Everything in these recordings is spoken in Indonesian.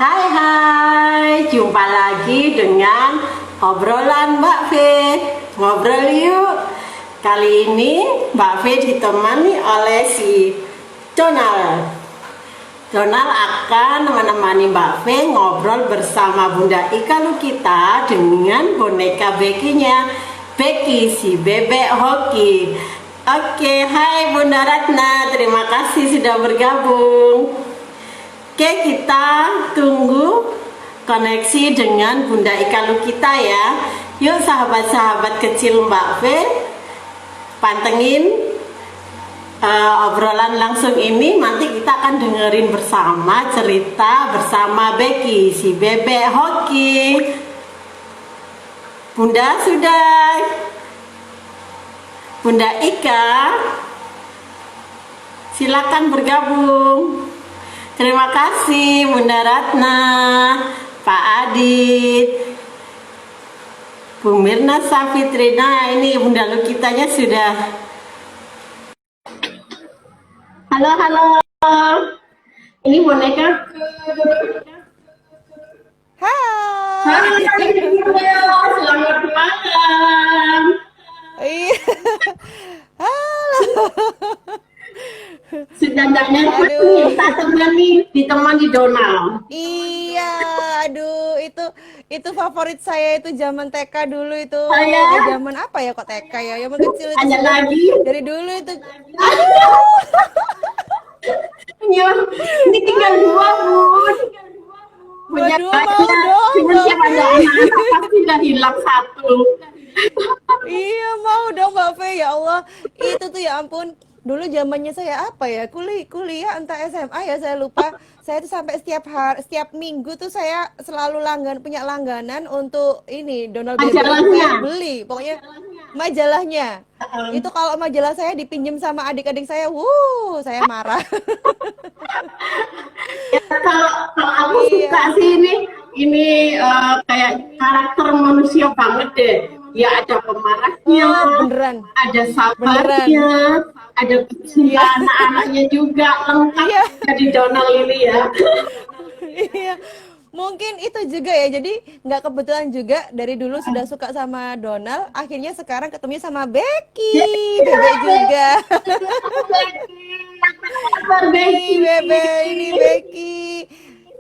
Hai hai, jumpa lagi dengan obrolan Mbak V. Ngobrol yuk. Kali ini Mbak V ditemani oleh si Donald. Donald akan menemani Mbak V ngobrol bersama Bunda Ika Lukita dengan boneka Becky-nya, Becky si bebek hoki. Oke, hai Bunda Ratna, terima kasih sudah bergabung. Oke, kita tunggu koneksi dengan Bunda Ika Lukita ya. Yuk sahabat-sahabat kecil Mbak V, pantengin obrolan langsung ini. Nanti kita akan dengerin bersama cerita bersama Becky, si bebek hoki. Bunda sudah. Bunda Ika, silakan bergabung. Terima kasih Bunda Ratna, Pak Adit, Bu Mirna Safitrina. Ini Bunda Lukitanya sudah. Halo, halo. Ini boneka. Hai. Selamat malam. Iya. Halo. Sudah dapat nih, tak ditemani Donald. Iya, aduh itu favorit saya itu zaman TK dulu itu. Oh, ya? Zaman apa ya kok TK ya? Zaman kecil itu. Ada lagi? Dari dulu itu. Ini tinggal dua, Bun. Punya Waduh, banyak. mau dong, Cuman Mbak siapa ada Fe. anak-anak pasti udah hilang satu. Iya, mau dong Mbak Fe, ya Allah. Itu tuh ya ampun. Dulu zamannya saya apa ya? Kuliah entah SMA ya, saya lupa. Saya tuh sampai setiap minggu tuh saya selalu punya langganan untuk ini Donald Baby. Majalahnya. Saya beli, pokoknya majalahnya. Itu kalau majalah saya dipinjem sama adik-adik saya, saya marah. Ya, kalau aku Iya. suka sih ini kayak karakter manusia banget deh. Ya ada pemarahnya, Beneran. ada sabarnya, ada cinta anak-anaknya juga lengkap. Iya. Jadi Donald ini ya. Iya, mungkin itu juga ya. Jadi nggak kebetulan juga dari dulu sudah suka sama Donald. Akhirnya sekarang ketemu sama Becky, bebek juga. Nih, bebek ini Becky.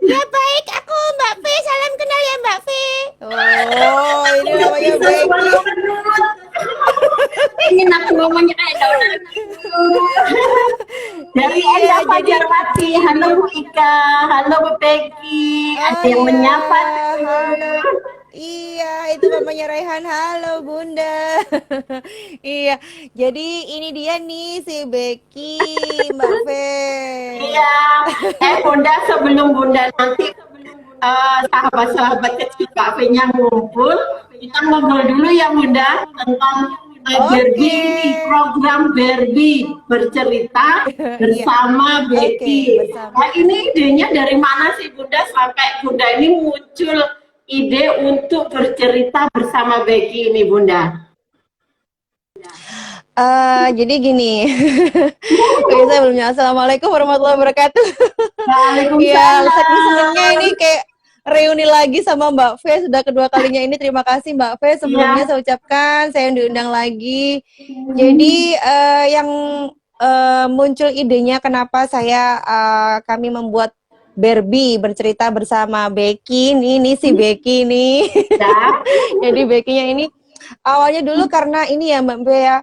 Ya baik, aku Mbak V. Salam kenal ya Mbak V. Oh, ini namanya Becky. Ingin aku ngomongnya kayak Donald. Dari Iya, Enda jadi Fajarwati, halo Bu Ika, halo Bu Becky, ada yang iya, menyapa halo. tuh. Iya, itu mamanya Raihan. Halo, Bunda. Iya, jadi ini dia nih si Becky, Mbak Fe. Iya, Bunda, sebelum Bunda nanti sahabat-sahabat kecil Kak V-nya ngumpul, kita ngobrol dulu ya Bunda tentang Barbie ini, Oke. program Barbie bercerita Iya, bersama oke, Becky. bersama. Nah, ini idenya dari mana sih Bunda sampai Bunda ini muncul ide untuk bercerita bersama Becky ini Bunda? Jadi gini, oke, saya belum nyala. Assalamualaikum warahmatullahi wabarakatuh. Iya, saking senengnya ini kayak reuni lagi sama Mbak Fe, sudah kedua kalinya ini. Terima kasih Mbak Fe, sebelumnya saya ucapkan saya diundang lagi. Jadi yang muncul idenya kenapa kami membuat Barbie bercerita bersama Becky nih si Becky nih. Ya. Jadi Becky-nya ini awalnya dulu karena ini ya Mbak Fe ya,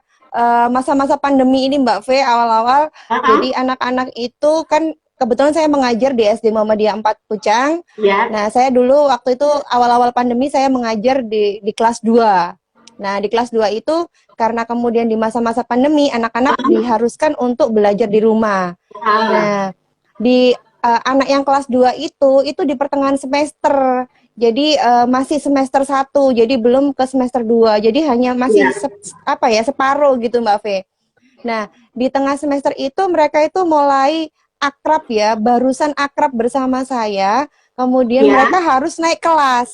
masa-masa pandemi ini Mbak Fe awal-awal. Jadi anak-anak itu kan kebetulan saya mengajar di SD Muhammadiyah 4 Pucang. Ya. Nah, saya dulu waktu itu awal-awal pandemi saya mengajar di kelas 2. Nah, di kelas 2 itu karena kemudian di masa-masa pandemi anak-anak diharuskan untuk belajar di rumah. Nah, di anak yang kelas 2 itu di pertengahan semester. Jadi masih semester 1, jadi belum ke semester 2. Jadi hanya masih separuh gitu Mbak Fe. Nah, di tengah semester itu mereka itu mulai akrab ya, barusan akrab bersama saya, kemudian mereka harus naik kelas.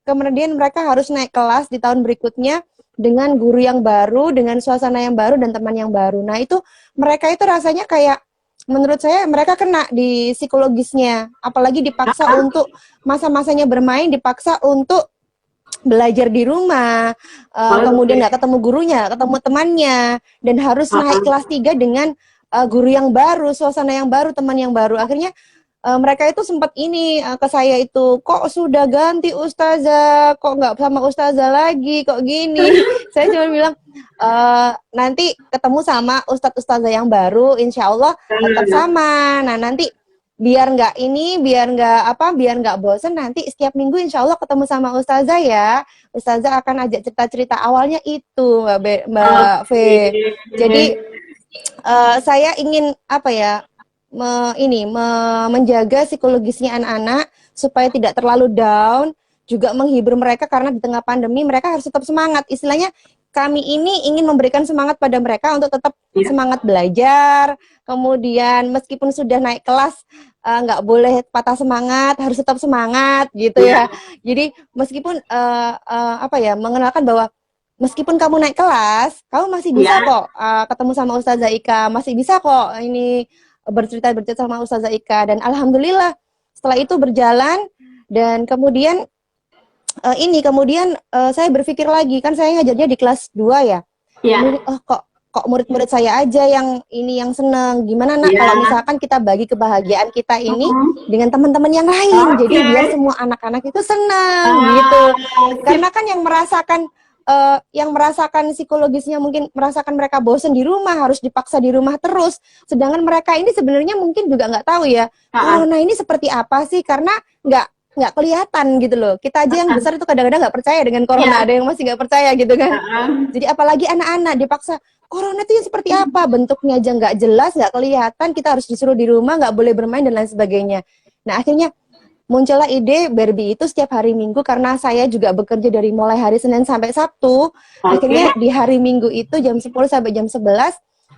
Kemudian mereka harus naik kelas di tahun berikutnya dengan guru yang baru, dengan suasana yang baru dan teman yang baru. Nah, itu mereka itu rasanya kayak menurut saya mereka kena di psikologisnya, apalagi dipaksa untuk masa-masanya bermain, dipaksa untuk belajar di rumah, kemudian nggak ketemu gurunya, ketemu temannya, dan harus naik kelas 3 dengan guru yang baru, suasana yang baru, teman yang baru. Akhirnya mereka itu sempat ini ke saya itu, kok sudah ganti ustazah, kok nggak sama ustazah lagi, kok gini. Saya cuma bilang, nanti ketemu sama ustadz-ustazah yang baru, insya Allah tetap sama. Nah nanti biar nggak bosen, nanti setiap minggu insya Allah ketemu sama ustazah ya. Ustazah akan ajak cerita-cerita awalnya itu, Mbak V. Jadi saya ingin menjaga psikologisnya anak-anak supaya tidak terlalu down, juga menghibur mereka karena di tengah pandemi mereka harus tetap semangat. Istilahnya kami ini ingin memberikan semangat pada mereka untuk tetap semangat belajar, kemudian meskipun sudah naik kelas nggak boleh patah semangat, harus tetap semangat gitu ya. Jadi meskipun mengenalkan bahwa meskipun kamu naik kelas, kamu masih bisa kok ketemu sama Ustazah Ika, masih bisa kok ini bercerita sama Ustazah Ika. Dan alhamdulillah setelah itu berjalan, dan kemudian saya berpikir lagi, kan saya ngajarnya di kelas 2 ya. Kok murid-murid saya aja yang seneng. Gimana nak kalau misalkan kita bagi kebahagiaan kita ini dengan teman-teman yang lain. Jadi biar semua anak-anak itu senang gitu. Karena kan yang merasakan psikologisnya mungkin merasakan mereka bosen di rumah, harus dipaksa di rumah terus. Sedangkan mereka ini sebenarnya mungkin juga nggak tahu ya, corona ini seperti apa sih, karena nggak kelihatan gitu loh. Kita aja yang besar itu kadang-kadang nggak percaya dengan corona, ada yang masih nggak percaya gitu kan. Jadi apalagi anak-anak dipaksa, corona itu seperti apa, bentuknya aja nggak jelas, nggak kelihatan, kita harus disuruh di rumah, nggak boleh bermain dan lain sebagainya. Nah akhirnya muncullah ide Barbie itu setiap hari Minggu, karena saya juga bekerja dari mulai hari Senin sampai Sabtu. Akhirnya di hari Minggu itu jam 10 sampai jam 11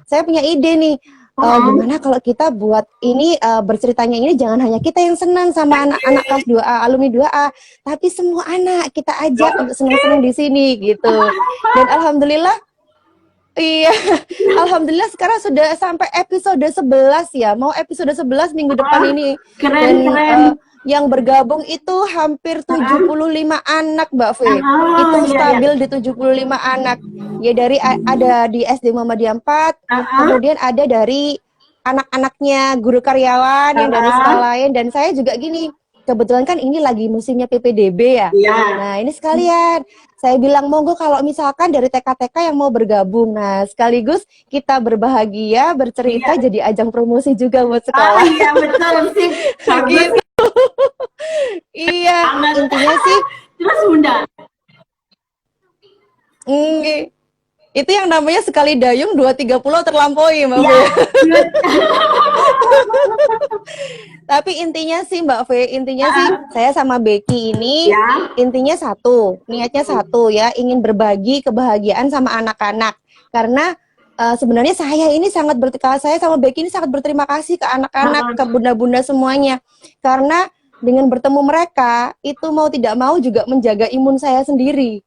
saya punya ide nih, gimana kalau kita buat ini berceritanya ini jangan hanya kita yang senang sama anak-anak kelas 2A, alumni 2A, tapi semua anak kita ajak untuk senang-senang di sini gitu. Dan alhamdulillah alhamdulillah sekarang sudah sampai episode 11 ya, mau episode 11 minggu depan ini. Keren. Yang bergabung itu hampir 75 anak, Mbak V. Itu stabil di 75 anak. Ya ada di SD Muhammadiyah 4, kemudian ada dari anak-anaknya guru karyawan yang dari sekolah lain, dan saya juga gini. Kebetulan kan ini lagi musimnya PPDB ya. Nah, ini sekalian saya bilang monggo kalau misalkan dari TK-TK yang mau bergabung. Nah, sekaligus kita berbahagia, bercerita, jadi ajang promosi juga buat sekolah. Iya, betul sih. Gitu. Iya, intinya sih terus Bunda. Itu yang namanya sekali dayung 2-3 pulau terlampaui, Mbak V. Tapi intinya sih Mbak V, sih saya sama Becky ini intinya niatnya satu ya, ingin berbagi kebahagiaan sama anak-anak. Karena sebenarnya saya sama Becky ini sangat berterima kasih ke anak-anak, ke bunda-bunda semuanya. Karena dengan bertemu mereka, itu mau tidak mau juga menjaga imun saya sendiri.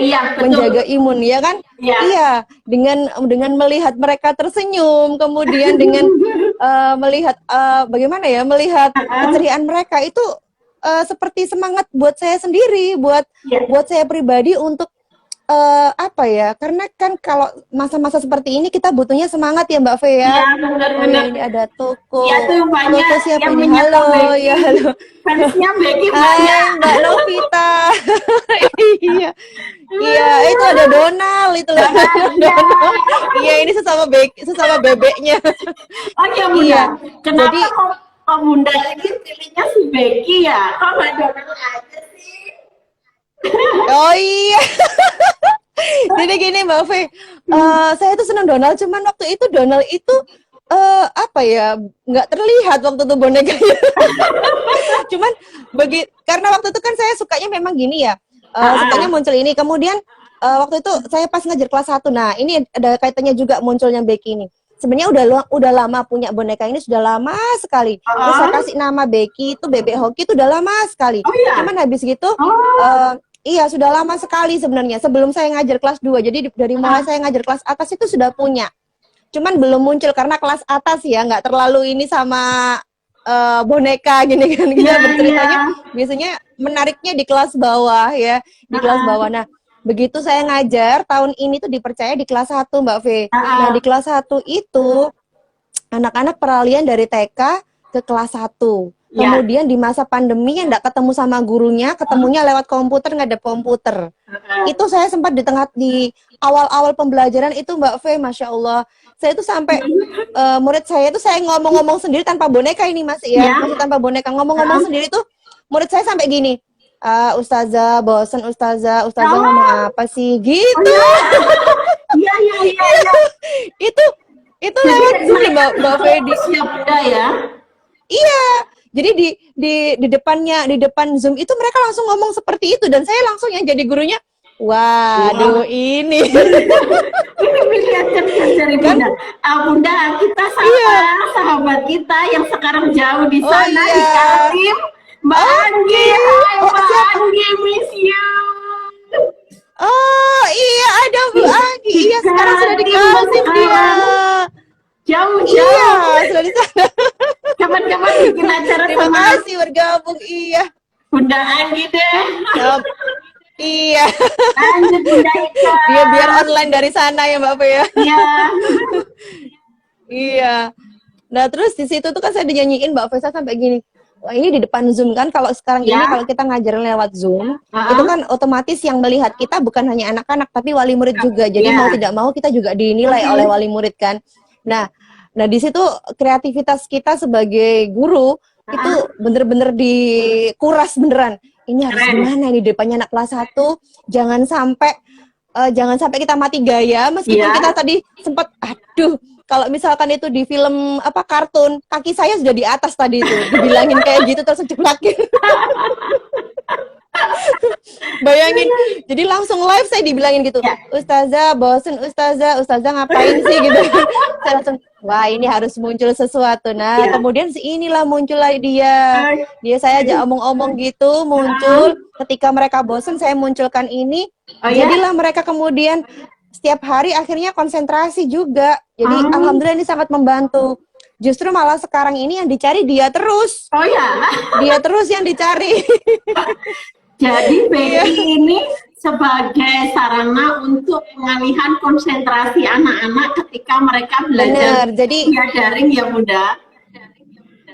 Iya, betul. Menjaga imun, ya kan? Iya, dengan melihat mereka tersenyum, kemudian dengan melihat melihat keceriaan mereka itu seperti semangat buat saya sendiri, buat saya pribadi untuk karena kan kalau masa-masa seperti ini kita butuhnya semangat ya Mbak V ya. Iya, benar-benar. Ini ada toko. Iya tuh banyak toko siapa yang ini? menyapa Halo, Becky. ya halo. Fansnya Becky banyak. Hai Mbak Novita. Iya. Iya, itu ada Donald itu loh. Donald. Iya, ini sesama bebeknya. Iya Bunda. Iya. Kenapa Jadi kok Bunda lagi pilihnya si Becky ya? Kok nggak Donald aja sih? oh iya. Jadi gini Mbak V, saya tuh senang Donald, cuman waktu itu Donald itu nggak terlihat waktu itu bonekanya. Cuman karena waktu itu kan saya sukanya memang gini ya, sukanya muncul ini. Kemudian waktu itu saya pas ngajar kelas 1, nah ini ada kaitannya juga munculnya Becky ini. Sebenarnya udah lama punya boneka ini, sudah lama sekali. Terus saya kasih nama Becky itu bebek hoki itu udah lama sekali. Cuman habis gitu iya, sudah lama sekali sebenarnya sebelum saya ngajar kelas 2. Jadi dari mulai saya ngajar kelas atas itu sudah punya. cuman belum muncul karena kelas atas ya, nggak terlalu ini sama boneka gini kan. Kita berceritanya biasanya menariknya di kelas bawah ya, di kelas bawah. Nah, begitu saya ngajar tahun ini tuh dipercaya di kelas 1 Mbak V. Nah, di kelas 1 itu anak-anak peralihan dari TK ke kelas 1. Kemudian di masa pandemi yang nggak ketemu sama gurunya, ketemunya lewat komputer, nggak ada komputer. Itu saya sempat di awal-awal pembelajaran itu Mbak V, Masya Allah. Saya itu sampai murid saya itu saya ngomong-ngomong sendiri tanpa boneka ini Mas ya, masih tanpa boneka, ngomong-ngomong sendiri tuh murid saya sampai gini, Ustazah, bosen Ustazah ngomong apa sih gitu. Iya. Itu lewat Zoom Mbak Fedi. Siap ya. Iya. Jadi di depan Zoom itu mereka langsung ngomong seperti itu dan saya langsung yang jadi gurunya. Waduh, ini. Ini lihat dari Bunda. Bunda, kita sahabat kita yang sekarang jauh di sana di Kaltim. Mbak Anggi, hai Mbak Anggi, miss you. Oh iya, ada Bu Anggi. Iya, sekarang sudah di Kaltim dia. Jauh-jauh. Iya, sudah di sana. Kapan-kapan bikin acara. Terima kasih bergabung. Iya. Bunda Anggi deh. Iya. Lanjut Bunda Ika. Dia biar online dari sana ya Mbak Pe ya. Iya. Iya. Nah terus di situ tuh kan saya dinyanyiin Mbak Fesa sampai gini. Wah ini di depan Zoom kan, kalau sekarang ini kalau kita ngajarin lewat Zoom, itu kan otomatis yang melihat kita bukan hanya anak-anak tapi wali murid juga. Jadi mau tidak mau kita juga dinilai oleh wali murid kan. Nah di situ kreativitas kita sebagai guru itu bener-bener dikuras beneran. Ini harus gimana nih depannya anak kelas 1, jangan sampai kita mati gaya meskipun kita tadi sempat kalau misalkan itu di film kartun, kaki saya sudah di atas tadi itu, dibilangin kayak gitu terus ceplakin. Bayangin, jadi langsung live saya dibilangin gitu, Ustazah bosen, Ustazah ngapain sih gitu. Saya langsung, wah ini harus muncul sesuatu. Nah kemudian inilah muncullah dia saya aja omong-omong gitu, muncul. Ketika mereka bosen saya munculkan ini, jadilah mereka kemudian setiap hari akhirnya konsentrasi juga. Jadi alhamdulillah ini sangat membantu. Justru malah sekarang ini yang dicari dia terus. Oh ya? Dia terus yang dicari. Jadi Becky ini sebagai sarana untuk pengalihan konsentrasi anak-anak ketika mereka belajar. Bener, jadi daring ya Bunda.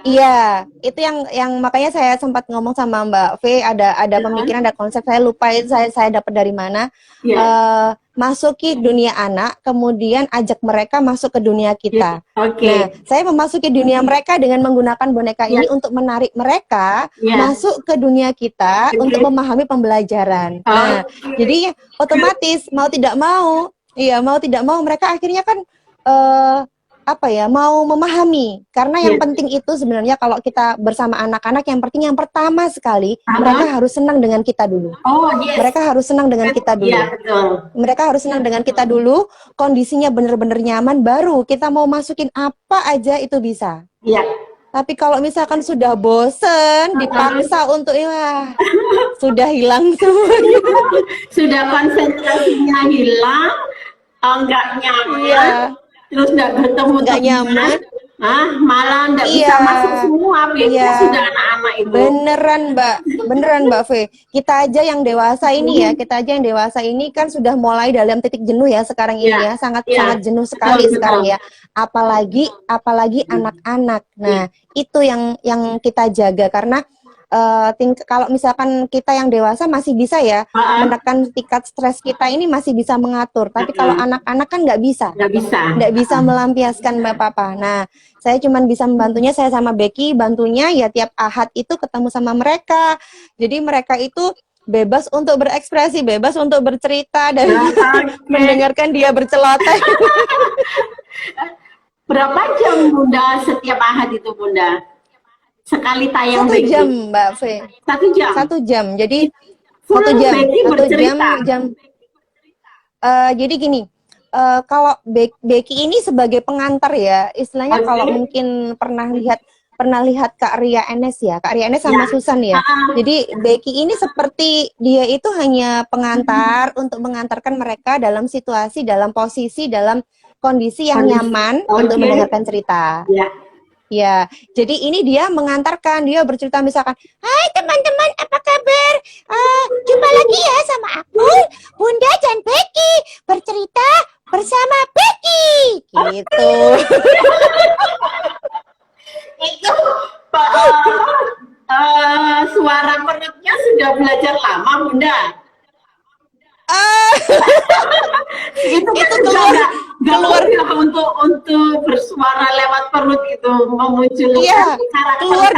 Iya, itu yang makanya saya sempat ngomong sama Mbak V, ada pemikiran, ada konsep, saya lupa itu saya dapat dari mana. Masuki dunia anak, kemudian ajak mereka masuk ke dunia kita. Nah, saya memasuki dunia mereka dengan menggunakan boneka ini untuk menarik mereka masuk ke dunia kita untuk memahami pembelajaran. Nah, jadi otomatis mau tidak mau mereka akhirnya kan mau memahami, karena yang penting itu sebenarnya kalau kita bersama anak-anak yang penting yang pertama sekali mereka harus senang dengan kita dulu. Mereka harus senang dengan kita dulu. Mereka harus senang dengan kita dulu, kondisinya benar-benar nyaman, baru kita mau masukin apa aja itu bisa. Tapi kalau misalkan sudah bosen, dipaksa untuk sudah hilang semuanya. Sudah konsentrasinya hilang, enggak nyaman. Terus nggak bertemu nggak nyaman, malah nggak bisa masuk semua, sudah anak-anak itu. Beneran Mbak V. Kita aja yang dewasa ini kan sudah mulai dalam titik jenuh ya sekarang ini ya, sangat jenuh sekali sekarang ya. Apalagi anak-anak. Nah itu yang kita jaga karena kalau misalkan kita yang dewasa masih bisa ya menekan tingkat stres kita ini masih bisa mengatur, tapi kalau anak-anak kan nggak bisa melampiaskan Mbak Papa. Nah saya cuma bisa membantunya, saya sama Becky bantunya ya tiap Ahad itu ketemu sama mereka, jadi mereka itu bebas untuk berekspresi, bebas untuk bercerita dan mendengarkan dia berceloteh. Berapa jam Bunda setiap Ahad itu Bunda? Sekali tayang 1 jam Mbak V. 1 jam? 1 jam, jadi Full 1 jam, Becky 1 jam. Jadi gini, kalau Becky ini sebagai pengantar ya, istilahnya kalau mungkin pernah lihat Kak Ria Enes ya, Kak Ria Enes sama Susan ya. Jadi Becky ini seperti dia itu hanya pengantar untuk mengantarkan mereka dalam situasi, dalam posisi, dalam kondisi yang Kondisi. nyaman Oke. untuk mendengarkan cerita. Ya. Ya, jadi ini dia mengantarkan, dia bercerita misalkan, hai teman-teman, apa kabar? Jumpa lagi ya sama aku, Bunda dan Becky, bercerita bersama Becky, gitu. Itu suara perutnya sudah belajar lama, Bunda. Ah, Itu kan itu juga keluar, nggak untuk bersuara lewat perut itu memunculkan iya, karakter keluar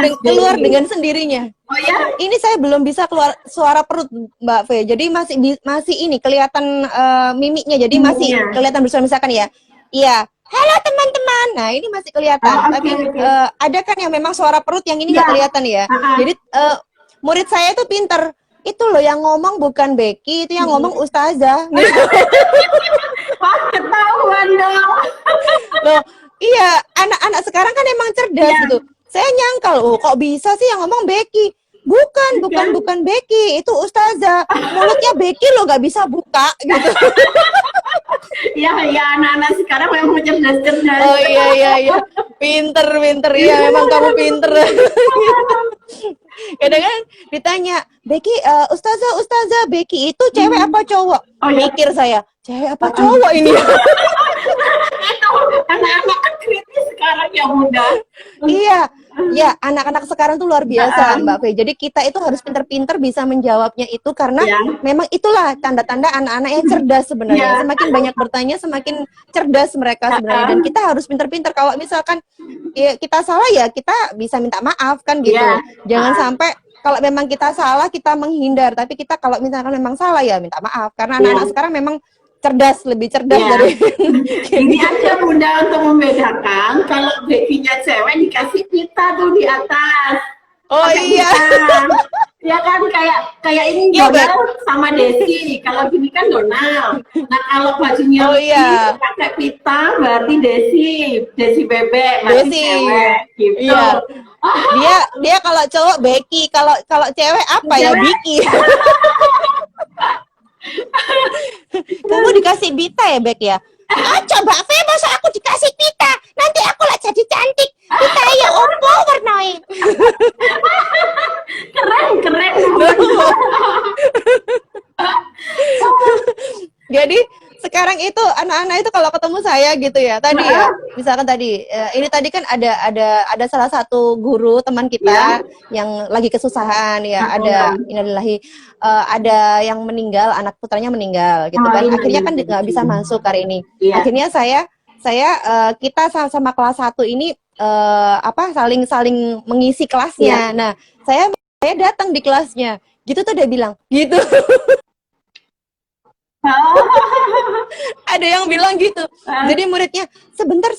sendiri. dengan sendirinya. Oh ya? Ini saya belum bisa keluar suara perut, Mbak Fe. Jadi masih ini kelihatan mimiknya. Jadi masih Mimiknya. kelihatan bersama misalkan ya. Iya. Halo teman-teman. Nah, ini masih kelihatan. Oh, Tapi oke. ada kan yang memang suara perut yang ini Ya. nggak kelihatan ya. Jadi murid saya itu pinter. Itu loh yang ngomong bukan Becky, itu yang ngomong Ustazah. Wah, ketahuan dong. Loh, iya, anak-anak sekarang kan emang cerdas Iya. gitu. Saya nyangkal, oh kok bisa sih yang ngomong Becky? Bukan Becky, itu Ustazah. Mulutnya Becky lo nggak bisa buka gitu. Ya, anak-anak sekarang memang cerdas-cerdas. Oh iya. Pinter. Iya, memang kamu pinter. Kadang kan ditanya, Becky, Ustazah, Becky itu cewek apa cowok? Oh, iya. Mikir saya, cewek apa cowok ini? Itu anak-anak kan kritis sekarang ya, Bunda. Iya, ya anak-anak sekarang tuh luar biasa, Mbak Fe. Jadi kita itu harus pinter-pinter bisa menjawabnya itu karena Ya. memang itulah tanda-tanda anak-anak yang cerdas sebenarnya. Ya. Semakin banyak bertanya, semakin cerdas mereka sebenarnya. Dan kita harus pinter-pinter. Kalau misalkan ya, kita salah ya kita bisa minta maaf kan gitu. Ya. Jangan sampai kalau memang kita salah kita menghindar. Tapi kita kalau misalkan memang salah ya minta maaf. Karena anak-anak sekarang memang cerdas, lebih cerdas Ya. dari Ini aja Bunda untuk membedakan kalau Becky-nya cewek dikasih pita tuh di atas. Oh Pakai iya. pita. Ya kan kayak ini Iya, Donald sama Desi. Kalau gini kan Donald. Nah kalau bajunya Oh, iya. ini pakai pita berarti Desi bebek, berarti Desi. cewek gitu. Iya. Dia kalau cowok Becky, kalau cewek apa ya Cewek. Biki. Kamu dikasih Bita ya, Bek ya? Coba Fe, masa aku dikasih Bita? Nanti aku lah jadi cantik. Bita ya opo warnai. Keren. Jadi sekarang itu anak-anak itu kalau ketemu saya gitu ya, tadi ya, misalkan tadi ini tadi kan ada salah satu guru teman kita yang lagi kesusahan ya, ada innalillahi, ada yang meninggal, anak putranya meninggal gitu kan, akhirnya kan nggak bisa masuk hari ini. Akhirnya kita sama kelas 1 ini saling mengisi kelasnya. Nah, saya datang di kelasnya, gitu tuh dia bilang, gitu. Ada yang bilang gitu. Jadi muridnya, sebentar,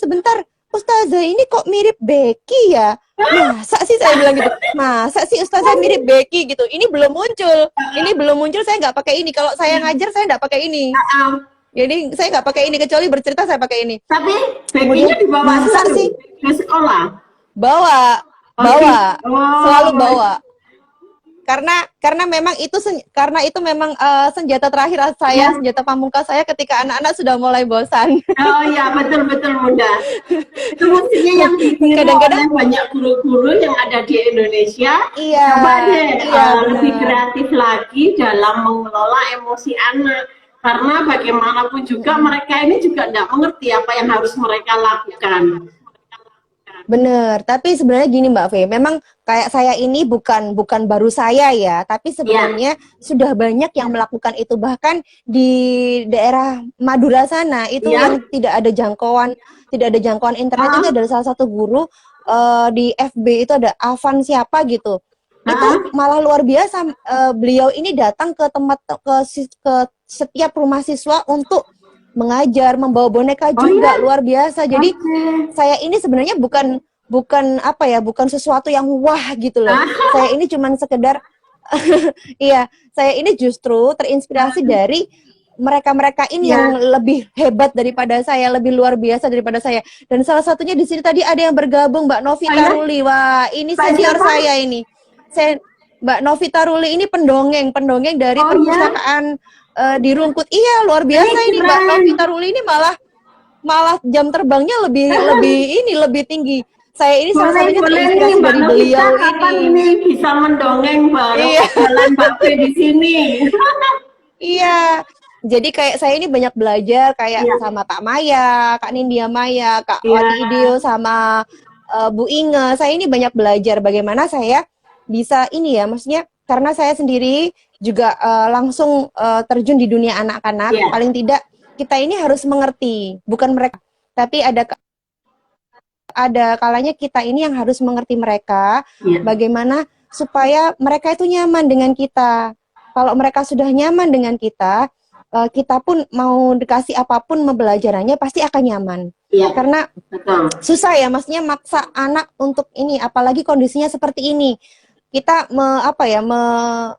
Ustazah ini kok mirip Becky ya? Masa sih, saya bilang gitu. Masa sih Ustazah mirip Becky gitu? Ini belum muncul. Saya nggak pakai ini. Kalau saya ngajar saya nggak pakai ini. Jadi saya nggak pakai ini, kecuali bercerita saya pakai ini. Tapi Becky-nya dibawa sih ke sekolah? Bawa. Selalu bawa. Karena memang itu memang senjata terakhir saya, senjata pamungkas saya ketika anak-anak sudah mulai bosan. Oh iya, betul Bunda. Itu mestinya yang ditiru oleh banyak guru-guru yang ada di Indonesia. Iya. Coba deh lebih kreatif lagi dalam mengelola emosi anak. Karena bagaimanapun juga mereka ini juga tidak mengerti apa yang harus mereka lakukan. Bener, tapi sebenarnya gini Mbak Fe, memang kayak saya ini bukan baru saya ya, tapi sebenarnya sudah banyak yang melakukan itu, bahkan di daerah Madura sana itu yang tidak ada jangkauan internet itu adalah salah satu guru di FB itu ada Avan siapa gitu. Itu malah luar biasa, beliau ini datang ke setiap rumah siswa untuk mengajar, membawa boneka juga, luar biasa. Jadi saya ini sebenarnya bukan sesuatu yang wah gitu loh. Saya ini cuman sekedar saya ini justru terinspirasi dari mereka-mereka ini yang lebih hebat daripada saya, lebih luar biasa daripada saya. Dan salah satunya di sini tadi ada yang bergabung, Mbak Novita Ruli. Wah, ini senior saya ini. Mbak Novita Ruli ini pendongeng dari perpustakaan di Rungkut. Iya, luar biasa ini Mbak Novita Ruli ini malah malah jam terbangnya lebih tinggi. Saya ini salah satunya Boleh nih terinspirasi Mbak dari Novita, beliau kapan ini. ini bisa mendongeng bareng Iya, obrolan Mbak Fe di sini? iya. Jadi kayak saya ini banyak belajar kayak Iya, sama Kak Maya, Kak Nindya Maya, Kak iya, Wati Ideo sama Bu Inge. Saya ini banyak belajar bagaimana saya bisa ini ya, maksudnya karena saya sendiri juga langsung terjun di dunia anak-anak. iya, Paling tidak kita ini harus mengerti, bukan mereka, tapi ada kalanya kita ini yang harus mengerti mereka, iya, bagaimana supaya mereka itu nyaman dengan kita. Kalau mereka sudah nyaman dengan kita, kita pun mau dikasih apapun pembelajarannya pasti akan nyaman. iya, Karena betul. susah ya, maksudnya maksa anak untuk ini, apalagi kondisinya seperti ini. Kita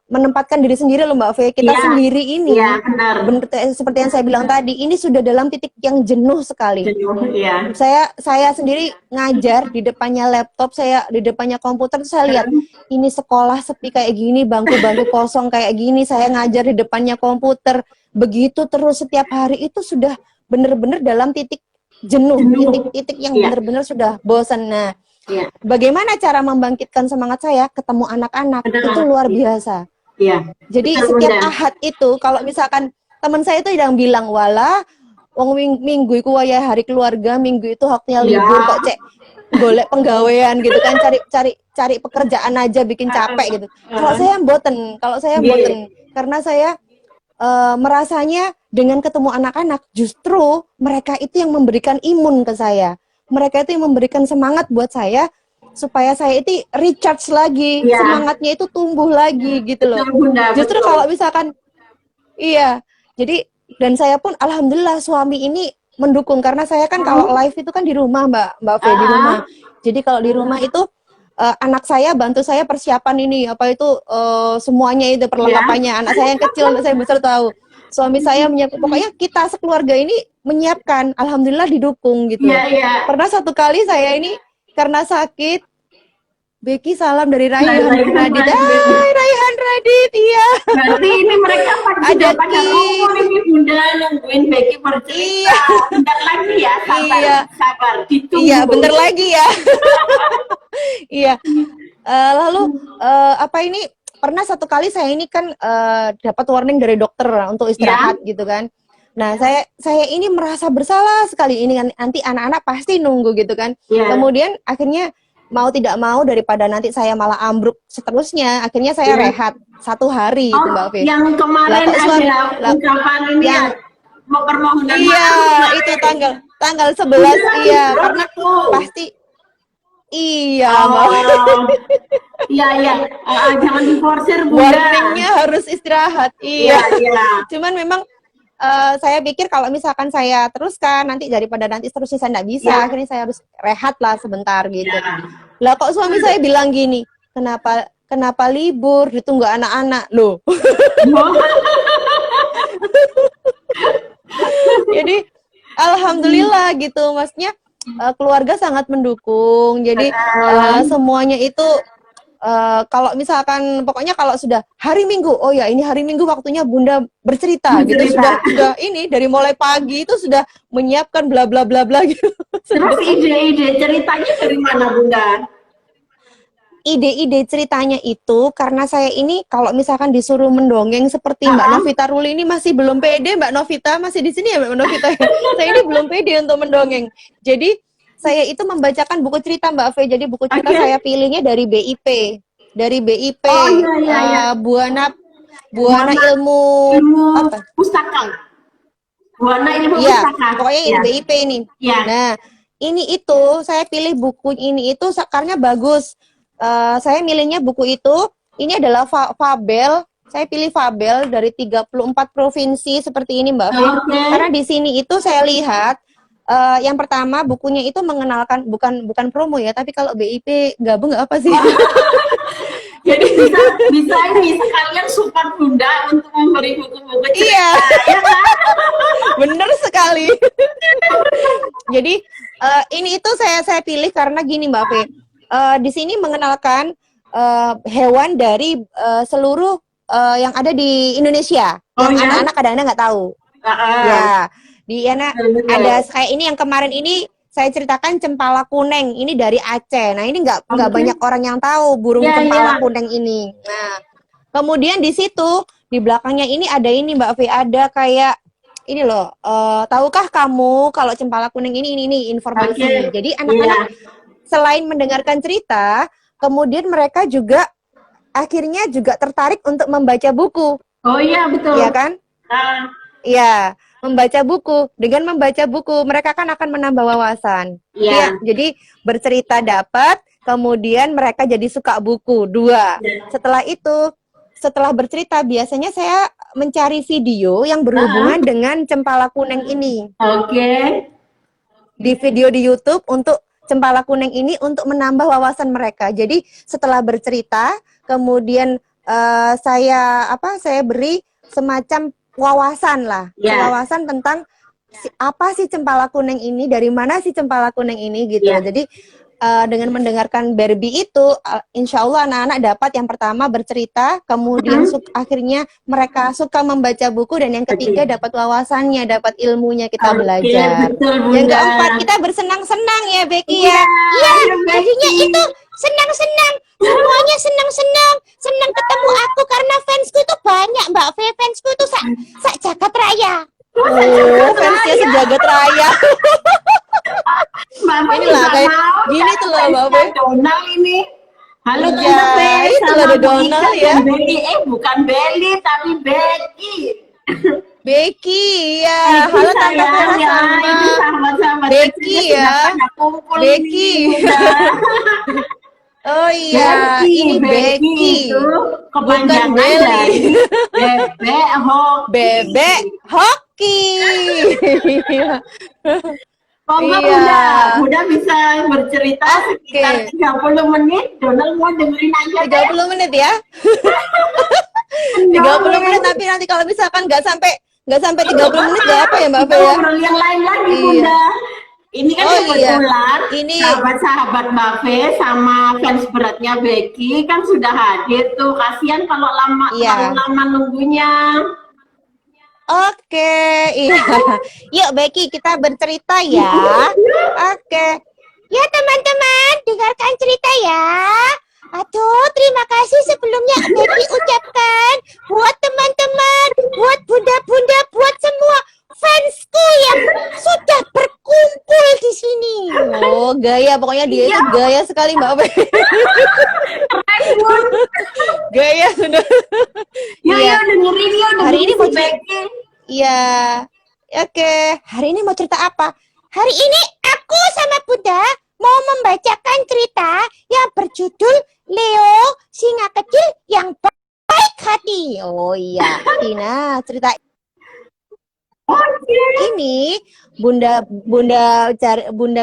menempatkan diri sendiri loh Mbak Fe. Kita Iya, sendiri iya, ini, benar. seperti yang saya bilang tadi, ini sudah dalam titik yang jenuh sekali. Jenuh, iya. Saya sendiri ngajar di depannya laptop, saya di depannya komputer, saya lihat ini sekolah sepi kayak gini, bangku-bangku kosong kayak gini, saya ngajar di depannya komputer, begitu terus setiap hari itu sudah benar-benar dalam titik jenuh, Jenuh, titik yang iya, benar-benar sudah bosan. Nah, iya, bagaimana cara membangkitkan semangat saya? Ketemu anak-anak, itu benar. luar Iya, biasa. iya, Jadi betul setiap Bunda. ahad itu, kalau misalkan teman saya itu yang bilang, wala, wong minggu itu waya hari keluarga, minggu itu haknya Iya, libur kok cek golek penggawean gitu kan, cari pekerjaan aja bikin capek gitu. Kalau saya iya, mboten karena saya merasanya dengan ketemu anak-anak justru mereka itu yang memberikan imun ke saya. Mereka itu yang memberikan semangat buat saya supaya saya itu recharge lagi, iya, semangatnya itu tumbuh lagi gitu loh. betul Bunda, Justru betul. kalau misalkan iya, jadi dan saya pun alhamdulillah suami ini mendukung karena saya kan kalau live itu kan di rumah Mbak Fe di Ah, rumah. Jadi kalau di rumah itu anak saya bantu saya persiapan ini apa itu semuanya itu iya, perlengkapannya. Anak saya yang kecil, anak saya yang besar tahu. Suami saya menyiapkan, pokoknya kita sekeluarga ini menyiapkan. Alhamdulillah didukung gitu iya, loh. iya. Pernah satu kali saya ini karena sakit, Becky salam dari Raihan Raihan Radit. Radit. Hai Raihan Radit, iya. Berarti ini mereka sudah Ada pada ngumpul Kim. ini Bunda nungguin Becky bercerita. Iya, Bentar lagi ya, sabar, iya, sabar, iya, ditunggu. bentar lagi ya. Iya. Lalu apa ini pernah satu kali saya ini kan dapat warning dari dokter untuk Ya, istirahat gitu kan. Nah, saya ini merasa bersalah sekali ini kan nanti anak-anak pasti nunggu gitu kan. ya, Kemudian akhirnya mau tidak mau daripada nanti saya malah ambruk seterusnya, akhirnya saya ya. rehat 1 hari itu Oh, Mbak Fit. yang Lah kemarin kok suami ada lah ungkapan ini ya, yang mau permohonan iya maaf itu kemarin. tanggal tanggal Bunda 11 lagi iya drop karena itu. pasti iya Mbak. Oh, iya, iya. Jangan diforsir Bunda. Warningnya harus istirahat. Iya, Iya. iya. Cuman memang saya pikir kalau misalkan saya teruskan nanti daripada nanti terusnya saya nggak bisa, Ya, akhirnya saya harus rehat lah sebentar gitu. ya. Lah kok suami saya bilang gini, kenapa libur ditunggu anak-anak loh. Jadi alhamdulillah gitu, maksudnya keluarga sangat mendukung. Jadi semuanya itu kalau misalkan pokoknya kalau sudah hari Minggu, oh ya ini hari Minggu waktunya Bunda bercerita gitu Bercerita. sudah ini dari mulai pagi itu sudah menyiapkan bla bla bla bla gitu. Terus ide-ide ceritanya dari mana Bunda? Ide-ide ceritanya itu karena saya ini kalau misalkan disuruh mendongeng seperti Mbak Ah, Novita Ruli ini masih belum pede. Mbak Novita masih di sini ya Mbak Novita ya? Saya ini belum pede untuk mendongeng. Jadi saya itu membacakan buku cerita Mbak Fe. Jadi buku cerita oke. saya pilihnya dari BIP. Dari BIP Oh iya, iya, iya. Buana Buana Warna ilmu ilmu apa? pustaka. Warna ilmu Iya, pustaka. pokoknya ini Ya, BIP ini. ya. Nah, ini itu saya pilih buku ini itu karena bagus. Saya milihnya buku itu. Ini adalah fabel. Saya pilih fabel dari 34 provinsi seperti ini Mbak Fe. Oke. Karena di sini itu saya lihat yang pertama bukunya itu mengenalkan bukan promo ya, tapi kalau BIP gabung nggak apa sih? Jadi bisa ini sekalian support Bunda untuk memberi buku-buku cerita. Iya, Ya kan? bener sekali. Jadi ini itu saya pilih karena gini Mbak Fe. Di sini mengenalkan hewan dari seluruh yang ada di Indonesia Oh yang ya? anak-anak kadang-kadang nggak tahu. Ah, Ya, Di Yana Oke. ada kayak ini yang kemarin ini saya ceritakan cempala kuning ini dari Aceh. Nah ini nggak Oke. banyak orang yang tahu burung Iya, iya. cempala kuning ini. Nah kemudian di situ di belakangnya ini ada ini Mbak V, ada kayak ini loh. Tahukah kamu kalau cempala kuning ini Oke. informasi. Jadi Iya. anak-anak selain mendengarkan cerita, kemudian mereka juga akhirnya juga tertarik untuk membaca buku, Oh iya, betul. ya kan? Ah, Iya, membaca buku. Dengan membaca buku, mereka kan akan menambah wawasan. Iya, iya. jadi bercerita dapat, kemudian mereka jadi suka buku. Dua. Iya. Setelah itu, setelah bercerita, biasanya saya mencari video yang Ah, berhubungan dengan cempala kuning ini. oke. Di video di YouTube untuk cempala kuning ini untuk menambah wawasan mereka. Jadi setelah bercerita, kemudian saya beri semacam wawasan lah, Iya. wawasan tentang apa sih cempala kuning ini, dari mana sih cempala kuning ini gitu. Iya. Jadi dengan mendengarkan Barbie itu, insya Allah anak-anak dapat yang pertama bercerita, kemudian akhirnya mereka suka membaca buku, dan yang ketiga Oke. dapat wawasannya, dapat ilmunya, kita Oke, belajar. betul Yang Bunda. keempat kita bersenang-senang ya Becky Iya, ya. Iya, ayo jadinya Becky. itu senang-senang. Semuanya senang-senang. Senang ketemu aku karena fansku itu banyak Mbak V. Fansku itu sak jagat raya. Masa Oh, jagat fansnya raya? sejagat raya. Mama Inilah juga kayak mau gini tuh loh Mbak V. fansnya Donald ini. Halo Iya, Tante Fe, itu loh sama ada Bu Ika Donald ya. dan Belly. Bukan Belly, tapi Becky. Becky ya. Becky Halo Tante sayang Vera ya, sama ini sahabat-sahabat Becky kecilnya sudah ya. pada kumpul Becky. ini, Bunda. Oh iya, ini Becky. itu Bukan kepanjangan Belly. dari bebek hoki. Bebek hoki. Monggo Iya. Bunda, Bunda bisa bercerita Oke. sekitar 30 menit. Donald mau dengerin aja deh. 30 menit ya. 30 menit, tapi nanti kalau misalkan nggak sampai 30 menit nggak apa ya Mbak Kita Fe ya? ngobrol yang lain lagi Iya. Bunda. Ini kan Oh iya. kebetulan Ini sahabat-sahabat Mbak Fe sama fans beratnya Becky kan sudah hadir tuh. Kasihan kalau Iya. terlalu lama nunggunya. Oke, iya. Yuk Becky, kita bercerita ya. Oke. Ya teman-teman, dengarkan cerita ya. Aduh, terima kasih sebelumnya Becky ucapkan buat teman-teman, buat bunda-bunda, buat semua fansku yang sudah berkumpul di sini. Oh, gaya, pokoknya dia itu gaya sekali Mbak Becky. Gaya sudah. Yuk, Iya. yuk dengerin yuk. Hari ini mau Becky. Iya, oke. Hari ini mau cerita apa? Hari ini aku sama Bunda mau membacakan cerita yang berjudul Leo, singa kecil yang baik hati. Oh iya, Tina, cerita ini Bunda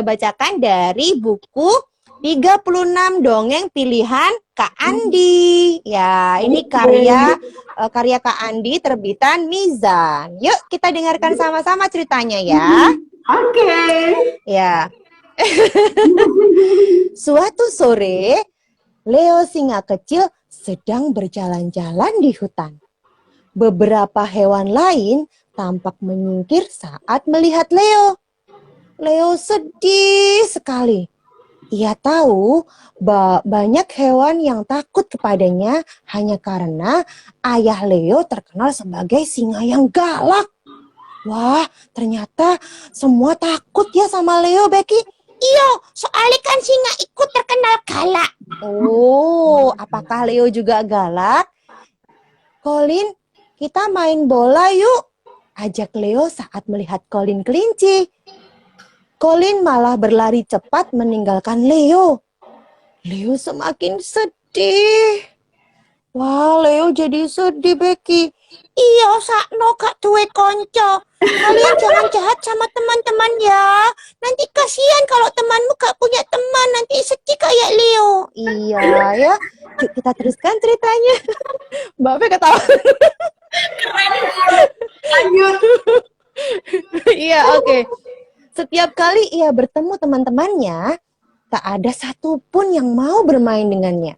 bacakan dari buku 36 dongeng pilihan Kak Andi. Ya, ini karya Kak Andi terbitan Mizan. Yuk kita dengarkan sama-sama ceritanya ya. Oke. Ya. Suatu sore, Leo singa kecil sedang berjalan-jalan di hutan. Beberapa hewan lain tampak menyingkir saat melihat Leo. Leo sedih sekali. Ia tahu banyak hewan yang takut kepadanya hanya karena ayah Leo terkenal sebagai singa yang galak. Wah, ternyata semua takut ya sama Leo, Becky. Iya, soalnya kan singa ikut terkenal galak. Oh, apakah Leo juga galak? Colin, kita main bola yuk. Ajak Leo saat melihat Colin kelinci. Colin malah berlari cepat meninggalkan Leo. Leo semakin sedih. Wah, Leo jadi sedih, Becky. Iya, sakno gak duwe konco. Kalian jangan jahat sama teman-teman ya. Nanti kasihan kalau temanmu gak punya teman. Nanti sedih kayak Leo. Iya ya. Yuk kita teruskan ceritanya. Mbak Fe ketawa. Keren. Lanjut. Iya, oke. Setiap kali ia bertemu teman-temannya, tak ada satupun yang mau bermain dengannya.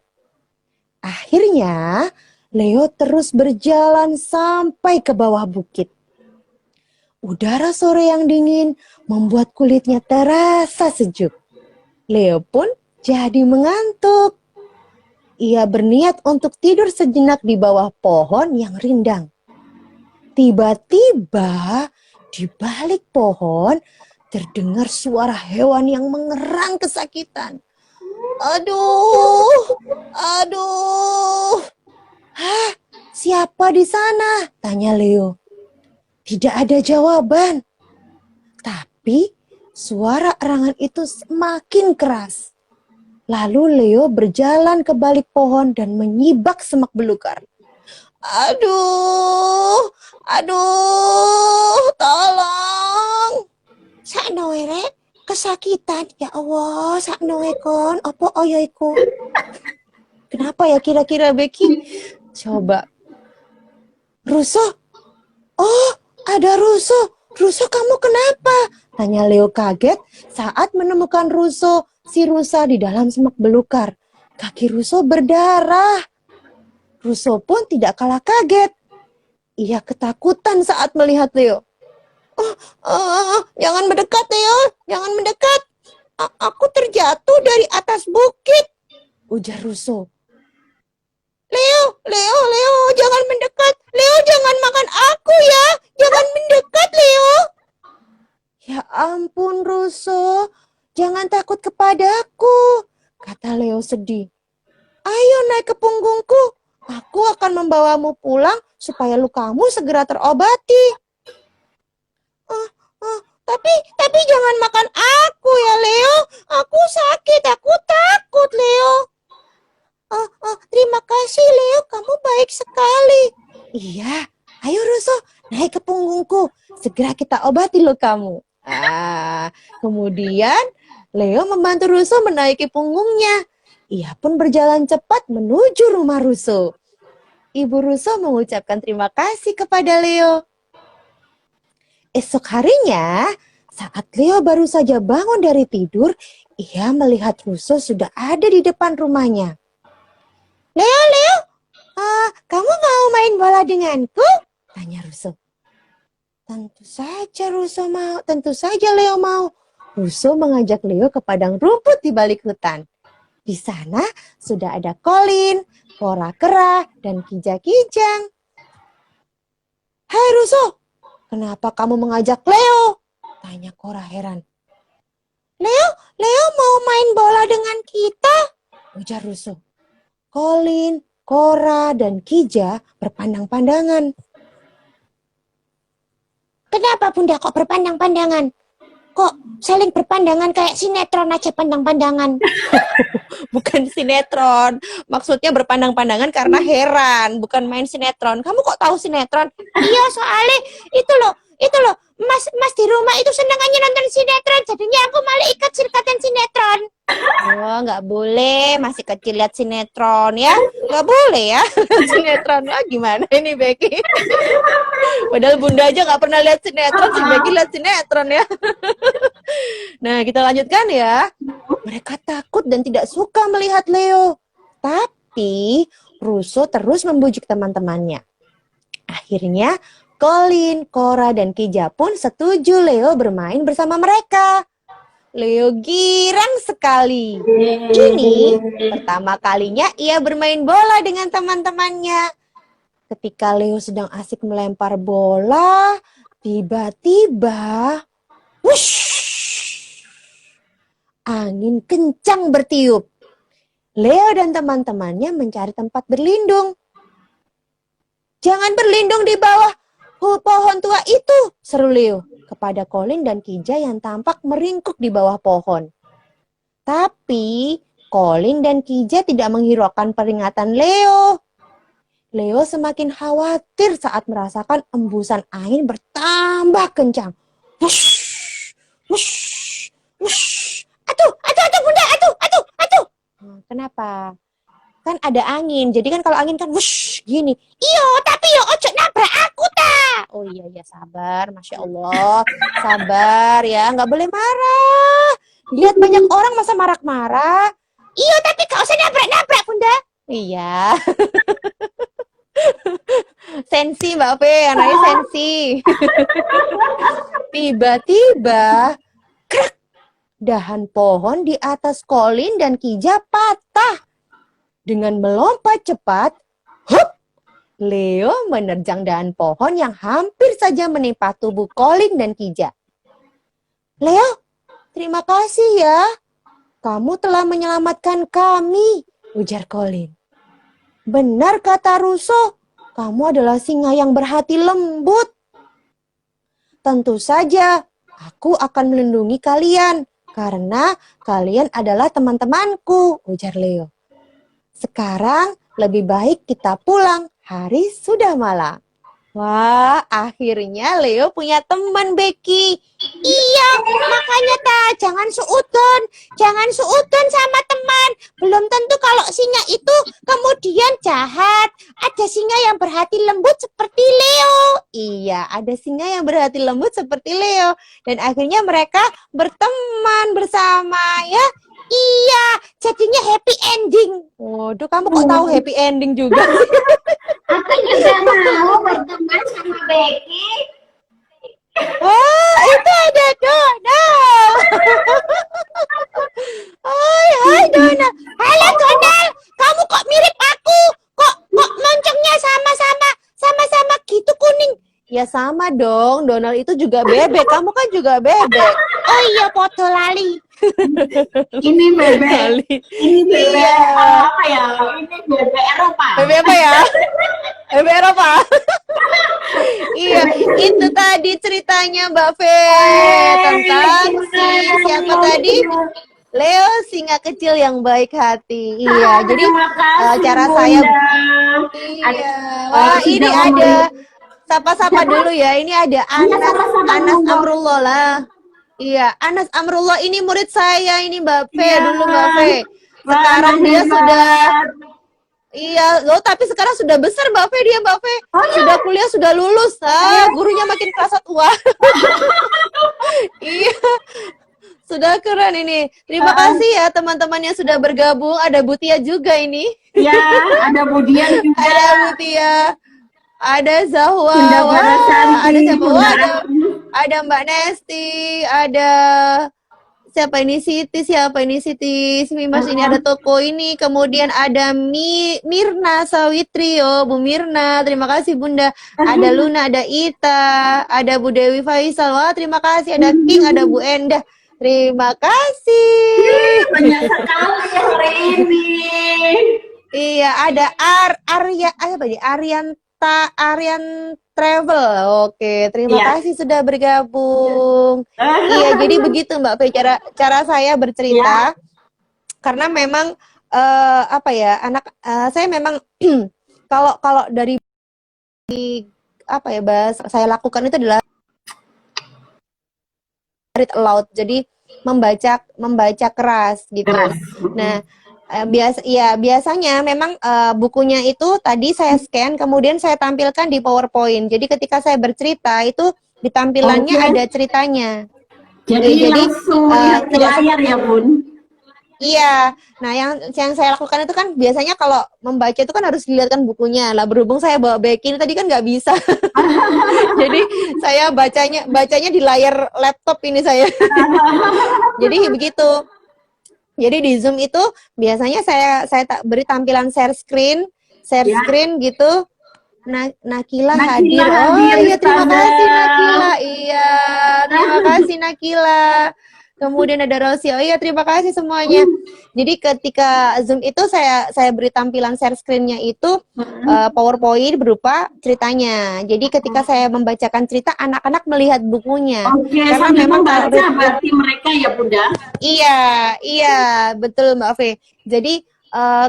Akhirnya, Leo terus berjalan sampai ke bawah bukit. Udara sore yang dingin membuat kulitnya terasa sejuk. Leo pun jadi mengantuk. Ia berniat untuk tidur sejenak di bawah pohon yang rindang. Tiba-tiba di balik pohon terdengar suara hewan yang mengerang kesakitan. Aduh, aduh. Hah, siapa di sana? Tanya Leo. Tidak ada jawaban. Tapi suara erangan itu semakin keras. Lalu Leo berjalan ke balik pohon dan menyibak semak belukar. Aduh, aduh, tolong. Sakno rek, kesakitan. Ya Allah, sakno kon, opo oyo iku? Kenapa ya kira-kira Becky? Coba. Russo? Oh, ada Russo. Russo, kamu kenapa? Tanya Leo kaget saat menemukan Russo, si rusa di dalam semak belukar. Kaki Russo berdarah. Russo pun tidak kalah kaget. Ia ketakutan saat melihat Leo. Jangan mendekat Leo, jangan mendekat. Aku terjatuh dari atas bukit, ujar Russo. Leo, jangan mendekat. Leo, jangan makan aku ya. Jangan mendekat, Leo. Ya ampun, Russo. Jangan takut kepadaku, kata Leo sedih. Ayo naik ke punggungku. Aku akan membawamu pulang supaya lukamu segera terobati. Tapi jangan makan aku ya, Leo. Aku sakit, aku takut, Leo. Terima kasih, Leo. Kamu baik sekali. Iya, ayo Russo, naik ke punggungku. Segera kita obati lukamu. Kemudian Leo membantu Russo menaiki punggungnya. Ia pun berjalan cepat menuju rumah Russo. Ibu Russo mengucapkan terima kasih kepada Leo. Esok harinya, saat Leo baru saja bangun dari tidur, ia melihat Russo sudah ada di depan rumahnya. Leo, kamu mau main bola denganku? Tanya Russo. Tentu saja Russo mau, tentu saja Leo mau. Russo mengajak Leo ke padang rumput di balik hutan. Di sana sudah ada Colin, kora-kera, dan kijang-kijang. Hai Russo, kenapa kamu mengajak Leo? Tanya Kora heran. Leo mau main bola dengan kita? Ujar Russo. Colin, Kora, dan Kija berpandang-pandangan. Kenapa Bunda kok berpandang-pandangan? Kok saling berpandangan kayak sinetron aja pandang-pandangan? Bukan sinetron. Maksudnya berpandang-pandangan karena heran. Bukan main sinetron. Kamu kok tahu sinetron? Iya soalnya itu loh. Mas di rumah itu senangannya nonton sinetron. Jadinya aku malah ikut ikatan sinetron. Oh, nggak boleh. Masih kecil lihat sinetron ya. Nggak boleh ya. Sinetron. Wah, gimana ini Becky? Padahal Bunda aja nggak pernah lihat sinetron. Si Becky lihat sinetron ya. Nah, kita lanjutkan ya. Mereka takut dan tidak suka melihat Leo. Tapi Russo terus membujuk teman-temannya. Akhirnya Colin, Kora, dan Kija pun setuju Leo bermain bersama mereka. Leo girang sekali. Kini pertama kalinya ia bermain bola dengan teman-temannya. Ketika Leo sedang asik melempar bola, tiba-tiba wush, angin kencang bertiup. Leo dan teman-temannya mencari tempat berlindung. Jangan berlindung di bawah pohon tua itu, seru Leo kepada Colin dan Kija yang tampak meringkuk di bawah pohon. Tapi Colin dan Kija tidak menghiraukan peringatan Leo. Leo semakin khawatir saat merasakan embusan angin bertambah kencang. Wush, wush, wush. Atuh, Bunda, atuh. Kenapa? Kan ada angin, jadi kan kalau angin kan wush gini. Iyo, tapi yo ojo nabrak aku ta. Oh iya, sabar, Masya Allah. Sabar ya, nggak boleh marah. Lihat banyak orang masa marah-marah. Iyo, tapi gak usah nabrak-nabrak Bunda. Iya. sensi Mbak Fe, anaknya sensi. Tiba-tiba, krek, dahan pohon di atas Colin dan Kija patah. Dengan melompat cepat, hup, Leo menerjang dahan pohon yang hampir saja menimpa tubuh Colin dan Kija. Leo, terima kasih ya. Kamu telah menyelamatkan kami, ujar Colin. Benar kata Russo, kamu adalah singa yang berhati lembut. Tentu saja, aku akan melindungi kalian karena kalian adalah teman-temanku, ujar Leo. Sekarang lebih baik kita pulang, hari sudah malam. Wah, akhirnya Leo punya teman, Becky. Iya, makanya jangan suudon sama teman. Belum tentu kalau singa itu kemudian jahat. Ada singa yang berhati lembut seperti Leo. Iya, ada singa yang berhati lembut seperti Leo. Dan akhirnya mereka berteman bersama, ya. Iya, jadinya happy ending. Waduh, kamu kok tahu happy ending juga? Aku juga mau berteman sama Becky. Oh, itu ada Donald. Hai Donald. Halo Donald, kamu kok mirip aku? Kok loncengnya sama-sama gitu kuning? Ya sama dong, Donald itu juga bebek. Kamu kan juga bebek. Oh iya, foto lali. Ini bebek. Ini bebek Iya. apa ya? Ini bebek Eropa. Bebek apa ya? Bebek Eropa. Iya, itu tadi ceritanya Mbak Fe tentang siapa tadi? Leo, singa kecil yang baik hati. Iya, jadi Terima kasih, cara Bunda. saya iya. Wah, ini sudah ada sapa-sapa dulu ya. Ini ada sama-sama, Anas Bunda. Amrullah lah. Iya, Anas Amrullah ini murid saya ini Mbak Fe Iya. dulu Mbak Fe. Sekarang Wah, dia hebat. sudah iya, loh tapi sekarang sudah besar Mbak Fe dia Mbak Fe. Oh, iya. Sudah kuliah, sudah lulus. Gurunya makin kerasa tua. Iya. Sudah keren ini. Terima kasih ya teman-teman yang sudah bergabung. Ada Butia juga ini. Ya, ada Budian juga. Ada Butia. Ada Zahwa. Bunda Wah, Barasanti, ada siapa? Bunda Wah, Ratri. ada Mbak Nesti, ada siapa ini Siti Mimas ini ada toko ini, kemudian ada Mirna Sawitri, Bu Mirna, terima kasih Bunda. Ada Luna, ada Ita, ada Bu Dewi Faisal, wah terima kasih, ada King, ada Bu Endah, terima kasih. Banyak sekali hari ini. Iya, ada Arya, apa ya? Aryan Travel. Oke, terima Iya. kasih sudah bergabung. Iya, jadi begitu Mbak Fe cara saya bercerita. Karena memang apa ya, saya memang kalau dari apa ya, saya lakukan itu adalah read aloud. Jadi membaca keras gitu. Keras. Nah, biasanya memang bukunya itu tadi saya scan, kemudian saya tampilkan di PowerPoint. Jadi ketika saya bercerita itu di tampilannya Oke. ada ceritanya. Jadi langsung lihat ke layar ya, Bun. Iya. Nah, yang saya lakukan itu kan biasanya kalau membaca itu kan harus dilihatkan bukunya. Lah berhubung saya bawa Becky ini tadi kan nggak bisa. Jadi saya bacanya di layar laptop ini saya. Jadi begitu. Jadi di Zoom itu biasanya saya beri tampilan share screen gitu. Nakila hadir. Oh iya, terima kasih Nakila. Iya, terima kasih Nakila. Kemudian ada Rosi. Oh iya, terima kasih semuanya. Jadi ketika Zoom itu saya beri tampilan share screen-nya itu PowerPoint berupa ceritanya. Jadi ketika saya membacakan cerita, anak-anak melihat bukunya. Oke, Karena sambil memang membaca berarti mereka ya, Bunda. Iya, betul Mbak Fe. Jadi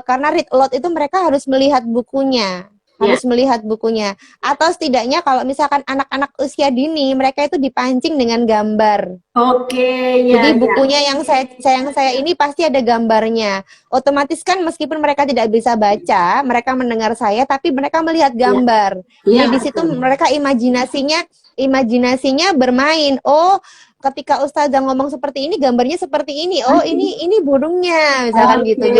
karena read aloud itu mereka harus melihat bukunya. Atau setidaknya kalau misalkan anak-anak usia dini, mereka itu dipancing dengan gambar. Oke, ya. Jadi bukunya yang saya ini pasti ada gambarnya. Otomatis kan meskipun mereka tidak bisa baca, mereka mendengar saya, tapi mereka melihat gambar. Ya, Jadi di situ mereka imajinasinya bermain. Oh, ketika Ustazah ngomong seperti ini, gambarnya seperti ini. Oh, ini burungnya, misalkan gitu.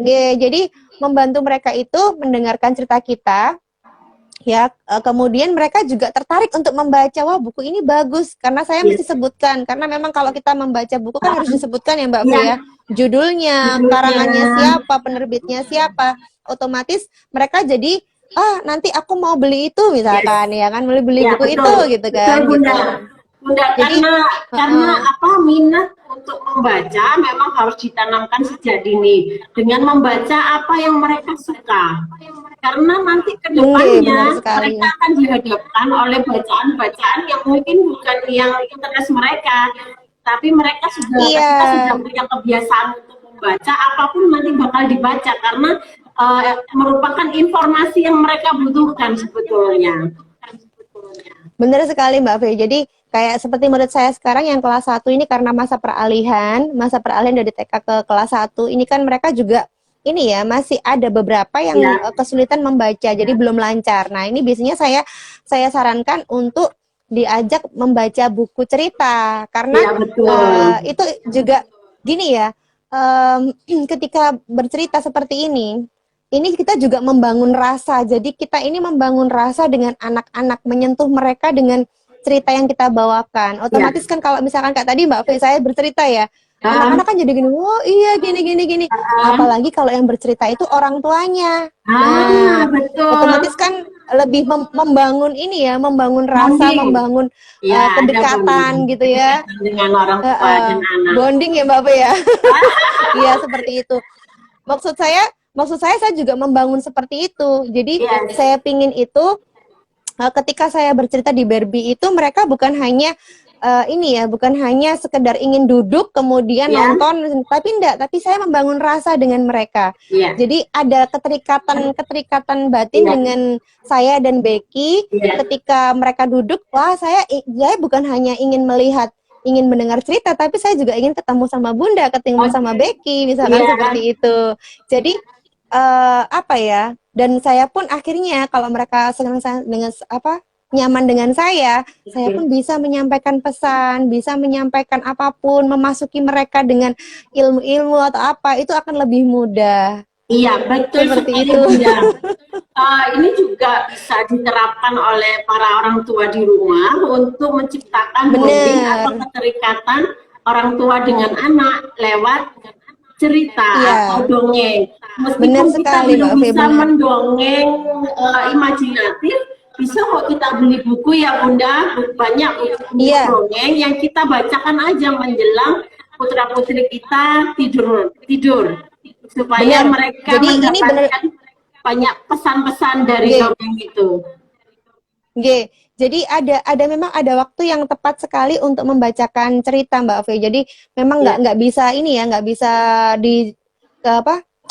Jadi membantu mereka itu mendengarkan cerita kita, ya kemudian mereka juga tertarik untuk membaca, wah buku ini bagus, karena saya Iya. mesti sebutkan, karena memang kalau kita membaca buku kan harus disebutkan ya Mbak Fe Iya, ya, judulnya, karangannya judulnya. siapa, penerbitnya siapa, otomatis mereka jadi nanti aku mau beli itu Yes. misalkan ya kan, beli Ya, buku itu betul. gitu Betul, kan Bunda. gitu. Bunda, Jadi karena apa, minat untuk membaca memang harus ditanamkan sejak dini dengan membaca apa yang mereka suka. Karena nanti ke benar depannya sekali. mereka akan dihadapkan oleh bacaan-bacaan yang mungkin bukan yang interest mereka, tapi mereka Iya, ketika sudah punya kebiasaan untuk membaca, apapun nanti bakal dibaca karena merupakan informasi yang mereka butuhkan sebetulnya. benar sekali Mbak Fe. Jadi kayak seperti murid saya sekarang yang kelas 1 ini karena masa peralihan dari TK ke kelas 1 ini kan mereka juga ini ya masih ada beberapa yang Ya, kesulitan membaca, jadi belum lancar. Nah, ini biasanya saya sarankan untuk diajak membaca buku cerita karena ya betul. itu juga gini ya, ketika bercerita seperti ini kita juga membangun rasa. Jadi kita ini membangun rasa dengan anak-anak, menyentuh mereka dengan cerita yang kita bawakan. Ya. Otomatis kan kalau misalkan kayak tadi Mbak Fe saya bercerita ya, Ah, anak-anak kan jadi gini, oh iya gini. Apalagi kalau yang bercerita itu orang tuanya. Nah, betul. otomatis kan lebih membangun ini ya, membangun rasa, Bonding. membangun Ya, ada kedekatan bonding. gitu ya. Kedekatan dengan orang tua dan anak. Bonding ya Mbak Fe ya. Iya seperti itu. Maksud saya juga membangun seperti itu. Jadi Yes. saya pingin itu ketika saya bercerita di Barbie itu mereka bukan hanya bukan hanya sekedar ingin duduk kemudian Ya. nonton, tapi saya membangun rasa dengan mereka. Ya. Jadi ada keterikatan batin Ya. dengan saya dan Becky Ya. ketika mereka duduk, wah saya bukan hanya ingin mendengar cerita, tapi saya juga ingin ketemu sama Bunda, ketemu sama Becky, misalkan Iya. seperti itu. Jadi apa ya? Dan saya pun akhirnya kalau mereka senang dengan nyaman dengan saya pun bisa menyampaikan pesan, bisa menyampaikan apapun, memasuki mereka dengan ilmu-ilmu atau apa, itu akan lebih mudah. Iya, betul Seperti sekali, itu. Bunda. Ini juga bisa diterapkan oleh para orang tua di rumah untuk menciptakan bonding atau keterikatan orang tua dengan anak lewat cerita atau dongeng. Meskipun kita belum bisa mendongeng imajinatif, bisa kok kita beli buku ya Bunda, banyak buku dongeng yang kita bacakan aja menjelang putra putri kita tidur supaya mereka mendapatkan banyak pesan-pesan dari dongeng itu. Jadi memang ada waktu yang tepat sekali untuk membacakan cerita Mbak Fe. Jadi memang nggak bisa nggak bisa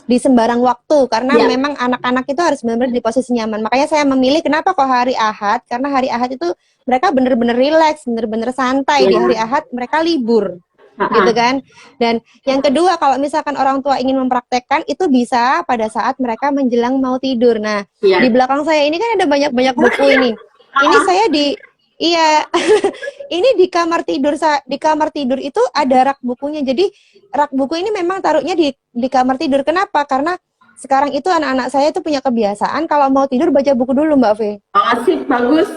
di sembarang waktu karena memang anak-anak itu harus benar-benar di posisi nyaman. Makanya saya memilih kenapa kok hari Ahad, karena hari Ahad itu mereka benar-benar rileks, benar-benar santai. Di hari Ahad mereka libur. Gitu kan. Dan yang kedua, kalau misalkan orang tua ingin mempraktekkan itu bisa pada saat mereka menjelang mau tidur. Nah, di belakang saya ini kan ada banyak buku ini. Ini saya ini di kamar tidur itu ada rak bukunya. Jadi rak buku ini memang taruhnya di kamar tidur. Kenapa? Karena sekarang itu anak-anak saya itu punya kebiasaan kalau mau tidur baca buku dulu Mbak Fe. Asik, bagus.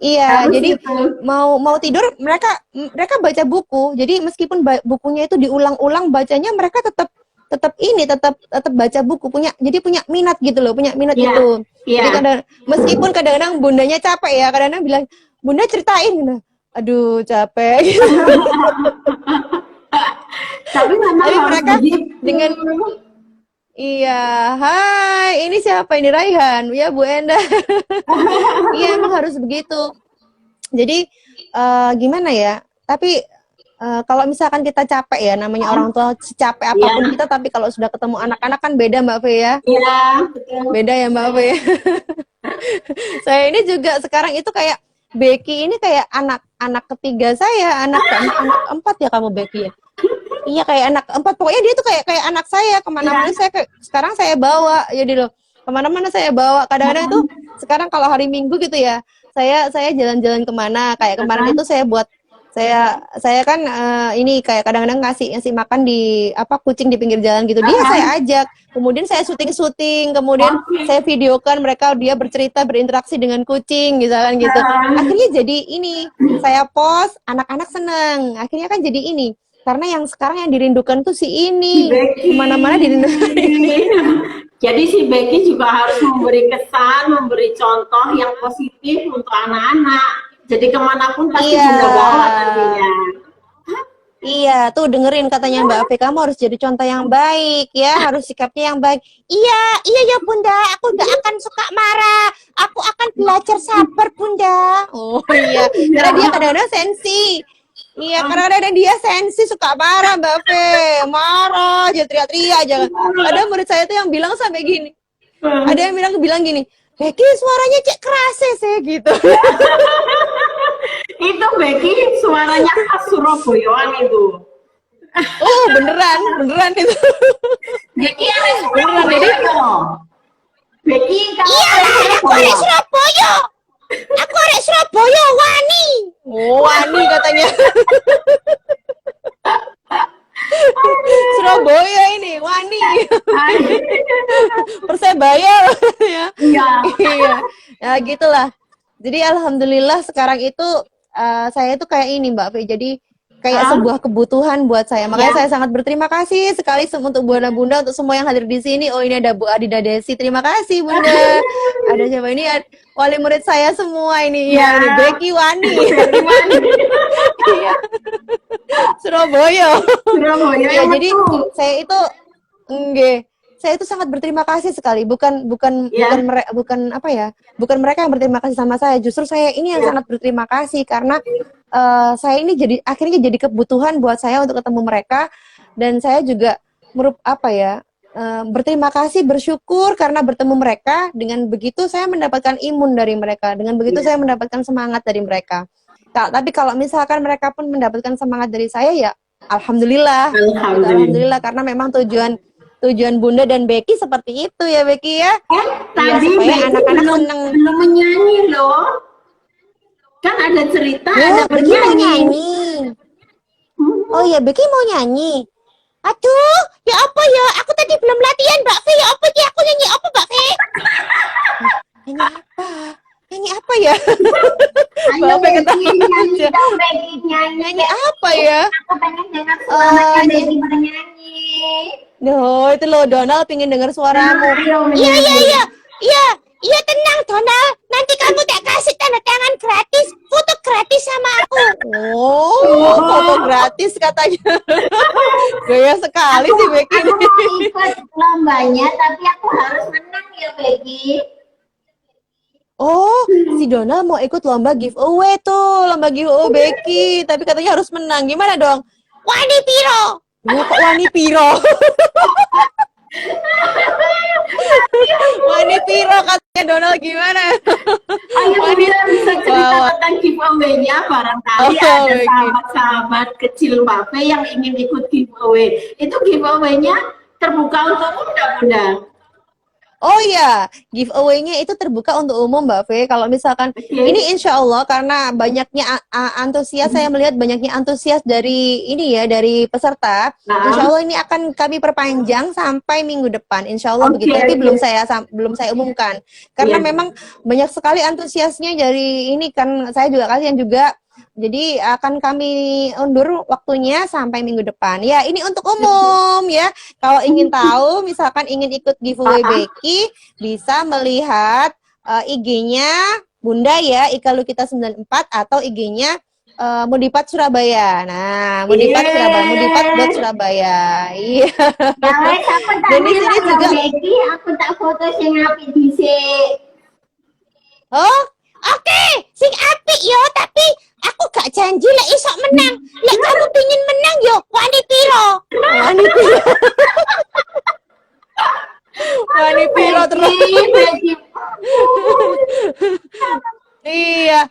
Iya, jadi mau tidur mereka baca buku. Jadi meskipun bukunya itu diulang-ulang bacanya, mereka tetap baca buku, punya minat gitu loh, punya minat itu. Jadi meskipun kadang-kadang bundanya capek ya, kadang-kadang bilang, "Bunda ceritain." Gitu. Aduh, capek. Tapi memang mereka dengan iya, hai, ini siapa ini Raihan? Ya, Bu Enda. Iya, emang harus begitu. Jadi gimana ya? Tapi kalau misalkan kita capek ya, namanya orang tua secapek apapun kita, tapi kalau sudah ketemu anak-anak kan beda Mbak Fe ya. Iya, betul. Beda ya Mbak Fe. Saya ini juga sekarang itu kayak Becky ini kayak anak ketiga saya, anak keempat ya kamu Becky ya. Iya kayak anak keempat, pokoknya dia tuh kayak anak saya, kemana-mana sekarang saya bawa, jadi loh kemana-mana saya bawa. Kadang-kadang itu sekarang kalau hari Minggu gitu ya, saya jalan-jalan kemana, kayak kemarin itu saya buat Saya kan ini kayak kadang-kadang ngasih makan di apa kucing di pinggir jalan gitu. Dia saya ajak, kemudian saya syuting, kemudian saya videokan mereka dia bercerita berinteraksi dengan kucing misalkan gitu. Akhirnya jadi ini saya post, anak-anak seneng. Akhirnya kan jadi ini. Karena yang sekarang yang dirindukan tuh si ini. Becky. Kemana-mana dirindukan. Jadi si Becky juga harus memberi kesan, memberi contoh yang positif untuk anak-anak. Jadi kemanapun pasti Iya. Bunda bawa nantinya. Iya, tuh dengerin katanya Mbak Afi, kamu harus jadi contoh yang baik ya, harus sikapnya yang baik. Iya, iya ya Bunda, aku gak akan suka marah, aku akan belajar sabar Bunda. Oh iya, karena dia kadang-kadang sensi. Iya, kadang-kadang dia sensi, suka marah Mbak Afi, marah, aja teriak-teriak, jangan. Ada murid saya tuh yang bilang sampai gini, ada yang bilang gini, Becky suaranya cek keras sih gitu. Itu Becky suaranya khas Surabayaan itu. Oh beneran itu. Becky ada Beneran jadi. Becky kamu Iya, aku arek Surabaya. Aku arek Surabaya wani. Oh, wani katanya. Surabaya ini wani. Persebaya ya. Iya. Iya. Ya gitulah. Jadi alhamdulillah sekarang itu saya itu kayak ini Mbak Fi. Jadi kayak sebuah kebutuhan buat saya. Makanya saya sangat berterima kasih sekali untuk Bunda, untuk semua yang hadir di sini. Oh, ini ada Bu Adida Desi. Terima kasih Bunda. Ada siapa ini? Wali murid saya semua ini. Iya, ini Becky Wani. Iya. Surabaya. Ya, jadi saya itu saya itu sangat berterima kasih sekali. Bukan apa ya? Bukan mereka yang berterima kasih sama saya. Justru saya ini yang sangat berterima kasih karena saya ini akhirnya jadi kebutuhan buat saya untuk ketemu mereka, dan saya juga berterima kasih, bersyukur karena bertemu mereka. Dengan begitu saya mendapatkan imun dari mereka, dengan begitu saya mendapatkan semangat dari mereka. Tapi kalau misalkan mereka pun mendapatkan semangat dari saya, ya alhamdulillah. Alhamdulillah karena memang tujuan Bunda dan Becky seperti itu ya Becky ya. Tadi supaya anak-anak seneng. Belum menyanyi loh. Kan ada cerita, ada Becky mau nyanyi. Oh iya, Becky mau nyanyi. Aduh, ya apa ya? Aku tadi belum latihan, Mbak Fe. Ya apa sih? Aku nyanyi apa, Mbak Fe? Nyanyi apa? Nyanyi apa ya? Ayo Becky nyanyi dong, Becky Nyanyi apa ya? Aku pengen dengar suaranya Becky bernyanyi. No, itu loh Donald pengen dengar suaramu. Iya, tenang Donald. Nanti kamu tak kasih tanda tangan gratis, foto gratis sama aku. Oh, foto gratis katanya. Gaya sekali sih Becky. Aku mau ikut lombanya, tapi aku harus menang ya Becky. Oh, si Donald mau ikut lomba giveaway tuh, lomba giveaway Becky. Tapi katanya harus menang. Gimana dong? Wani Piro. Kok Wani Piro? Wani Piro katanya Donald, gimana? Ayo Bunda bisa cerita tentang giveaway-nya, barangkali ada sahabat-sahabat kecil Mbak Fe yang ingin ikut giveaway. Itu giveaway-nya terbuka untuk umum enggak Bunda? Oh iya, giveaway-nya itu terbuka untuk umum Mbak Fe. Kalau misalkan ini insya Allah karena banyaknya antusias, saya melihat banyaknya antusias dari ini ya, dari peserta. Insya Allah ini akan kami perpanjang sampai minggu depan. Insya Allah begitu. Tapi belum saya umumkan. Karena memang banyak sekali antusiasnya dari ini kan, saya juga kasihan juga. Jadi akan kami undur waktunya sampai minggu depan. Ya, ini untuk umum ya. Kalau ingin tahu, misalkan ingin ikut giveaway Becky, bisa melihat IG-nya Bunda ya, Ika Lukita 94 atau IG-nya Mudipat Surabaya. Nah, Mudipat Surabaya, mudipat.surabaya. Iya. Dan di sini juga Becky, aku tak foto sing apik dhisik. Oh, oke, sing apik yo, tapi aku gak janji lek isok menang. Lek kamu pingin menang yo, wani piro? Wani piro. Wani piro terus. Iya.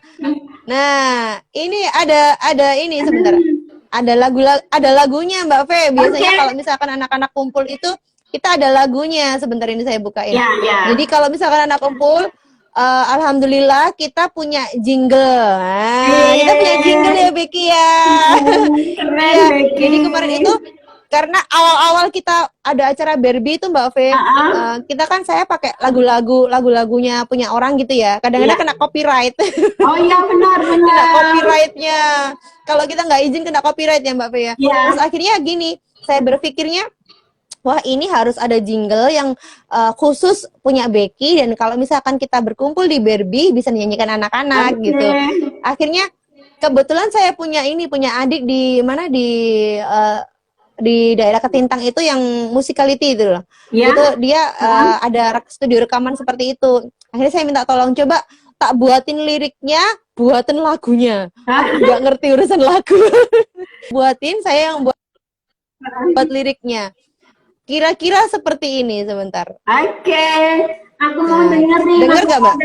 Nah, ini ada ini sebentar. Ada lagunya Mbak Fe. Biasanya kalau misalkan anak-anak kumpul itu kita ada lagunya. Sebentar ini saya bukain. Jadi kalau misalkan anak kumpul alhamdulillah kita punya jingle. Nah, kita punya jingle ya Becky ya. Keren, Iya, Becky. jadi kemarin itu karena awal-awal kita ada acara Barbie itu Mbak Fe, kita kan saya pakai lagu-lagunya punya orang gitu ya. Kadang-kadang kena copyright. Oh iya benar. Kena copyrightnya. Kalau kita nggak izin kena copyright ya Mbak Fe ya. Terus akhirnya gini, saya berpikirnya, wah ini harus ada jingle yang khusus punya Becky, dan kalau misalkan kita berkumpul di Barbie bisa nyanyikan anak-anak gitu. Akhirnya kebetulan saya punya adik di mana di daerah Ketintang itu yang musicality itu loh. Itu dia ada studio rekaman seperti itu. Akhirnya saya minta tolong, coba tak buatin liriknya, buatin lagunya. Nggak ngerti urusan lagu. Buatin, saya yang buat liriknya. Kira-kira seperti ini sebentar. Oke, aku mau dengerin. Dengar gak Mbak?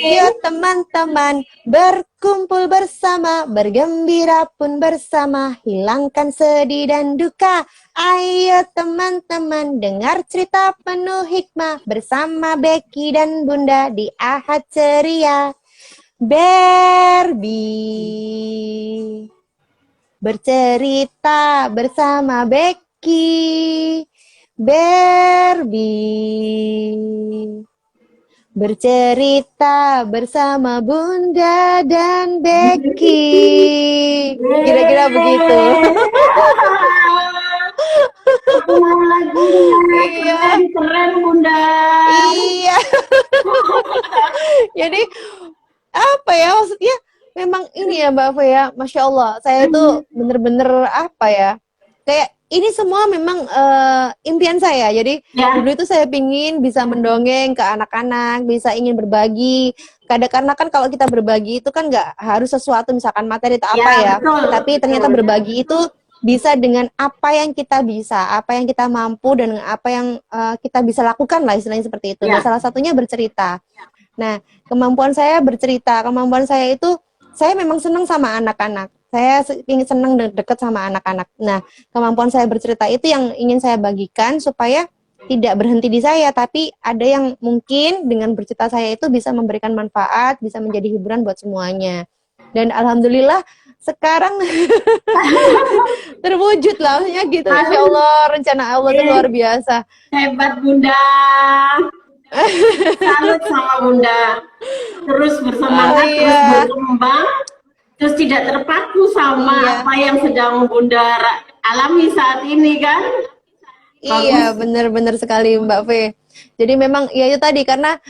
Yuk teman-teman berkumpul bersama, bergembira pun bersama, hilangkan sedih dan duka. Ayo teman-teman dengar cerita penuh hikmah bersama Becky dan Bunda di Ahad Ceria. Barbie bercerita bersama Becky. Barbie bercerita bersama Bunda dan Becky. Kira-kira begitu. Aku mau lagunya. Iya. Keren Bunda. Iya. Jadi apa ya maksudnya? Memang ini ya Mbak Fe ya, Masya Allah. Saya itu bener-bener apa ya? Kayak ini semua memang impian saya. Jadi dulu itu saya pingin bisa mendongeng ke anak-anak, bisa ingin berbagi. Karena kan kalau kita berbagi itu kan nggak harus sesuatu misalkan materi atau apa ya. Tapi ternyata berbagi itu bisa dengan apa yang kita bisa, apa yang kita mampu, dan apa yang kita bisa lakukan lah istilahnya seperti itu. Nah, salah satunya bercerita. Nah, kemampuan saya bercerita, kemampuan saya itu saya memang senang sama anak-anak. Saya ingin senang dekat sama anak-anak. Nah, kemampuan saya bercerita itu yang ingin saya bagikan supaya tidak berhenti di saya, tapi ada yang mungkin dengan bercerita saya itu bisa memberikan manfaat, bisa menjadi hiburan buat semuanya. Dan alhamdulillah sekarang terwujud lah, maksudnya gitu. Masya Allah, rencana Allah itu luar biasa. Hebat Bunda. Salut sama Bunda. Terus bersemangat, terus berkembang, terus tidak terpaku sama apa yang sedang Bunda alami saat ini kan? Iya, benar-benar sekali Mbak Fe. Jadi memang ya itu tadi karena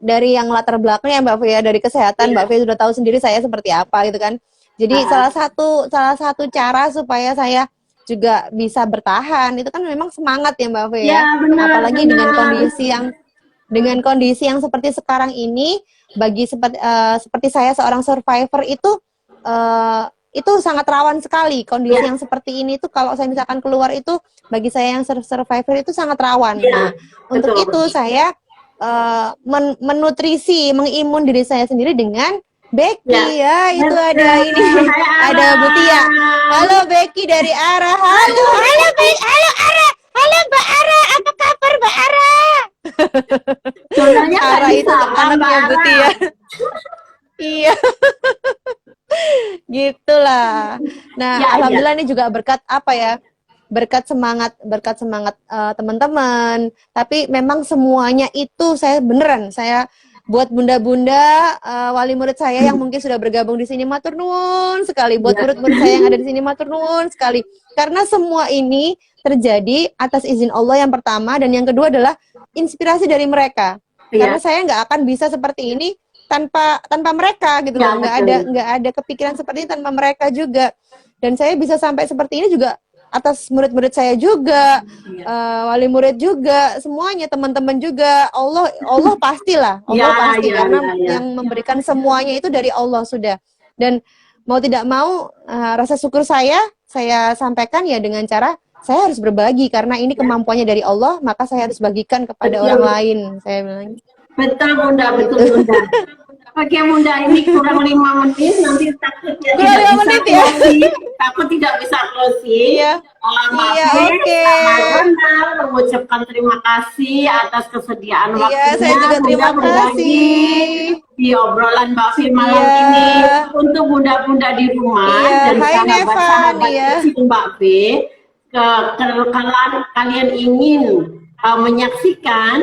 dari yang latar belakangnya Mbak Fe ya, dari kesehatan Mbak Fe sudah tahu sendiri saya seperti apa gitu kan. Jadi salah satu cara supaya saya juga bisa bertahan itu kan memang semangat ya Mbak Fe ya. Apalagi dengan kondisi yang seperti sekarang ini, bagi seperti saya seorang survivor itu sangat rawan sekali kondisi yang seperti ini tuh. Kalau saya misalkan keluar itu bagi saya yang survivor itu sangat rawan. Nah, untuk itu saya menutrisi, mengimun diri saya sendiri dengan Becky ya. Itu ada ini, ada Butia. Halo Becky dari Ara. Halo Ara. Halo Mbak Ara, apa kabar Mbak Ara? Ara itu anaknya Butia. Iya. Gitulah. Nah, alhamdulillah ini juga berkat apa ya? Berkat semangat teman-teman. Tapi memang semuanya itu saya buat bunda-bunda wali murid saya yang mungkin sudah bergabung di sini, matur nuwun sekali. Buat murid-murid saya yang ada di sini, matur nuwun sekali. Karena semua ini terjadi atas izin Allah yang pertama, dan yang kedua adalah inspirasi dari mereka. Karena saya nggak akan bisa seperti ini tanpa mereka gitu loh. Nggak ada kepikiran seperti ini tanpa mereka juga. Dan saya bisa sampai seperti ini juga atas murid-murid saya juga, wali murid juga, semuanya, teman-teman juga. Allah pastilah, Allah pasti karena yang memberikan semuanya itu dari Allah sudah. Dan mau tidak mau rasa syukur saya sampaikan ya dengan cara saya harus berbagi karena ini kemampuannya dari Allah, maka saya harus bagikan kepada orang lain. Saya bilang. Betul Bunda, betul Bunda. Oke Bunda, ini kurang 5 menit, nanti takutnya Kurang tidak 5 bisa menit ya? closing. Takut tidak bisa closing. Iya. Mbak Iya, Fe, oke. sama Donald mengucapkan terima kasih atas kesediaan Iya, saya waktunya. juga Bunda terima berbagi kasih. di obrolan Mbak Fe malam Iya. ini untuk bunda-bunda di rumah Iya, dan hai Nevan, sahabat-sahabat iya. kecil Mbak Fe. Kalau kalian ingin menyaksikan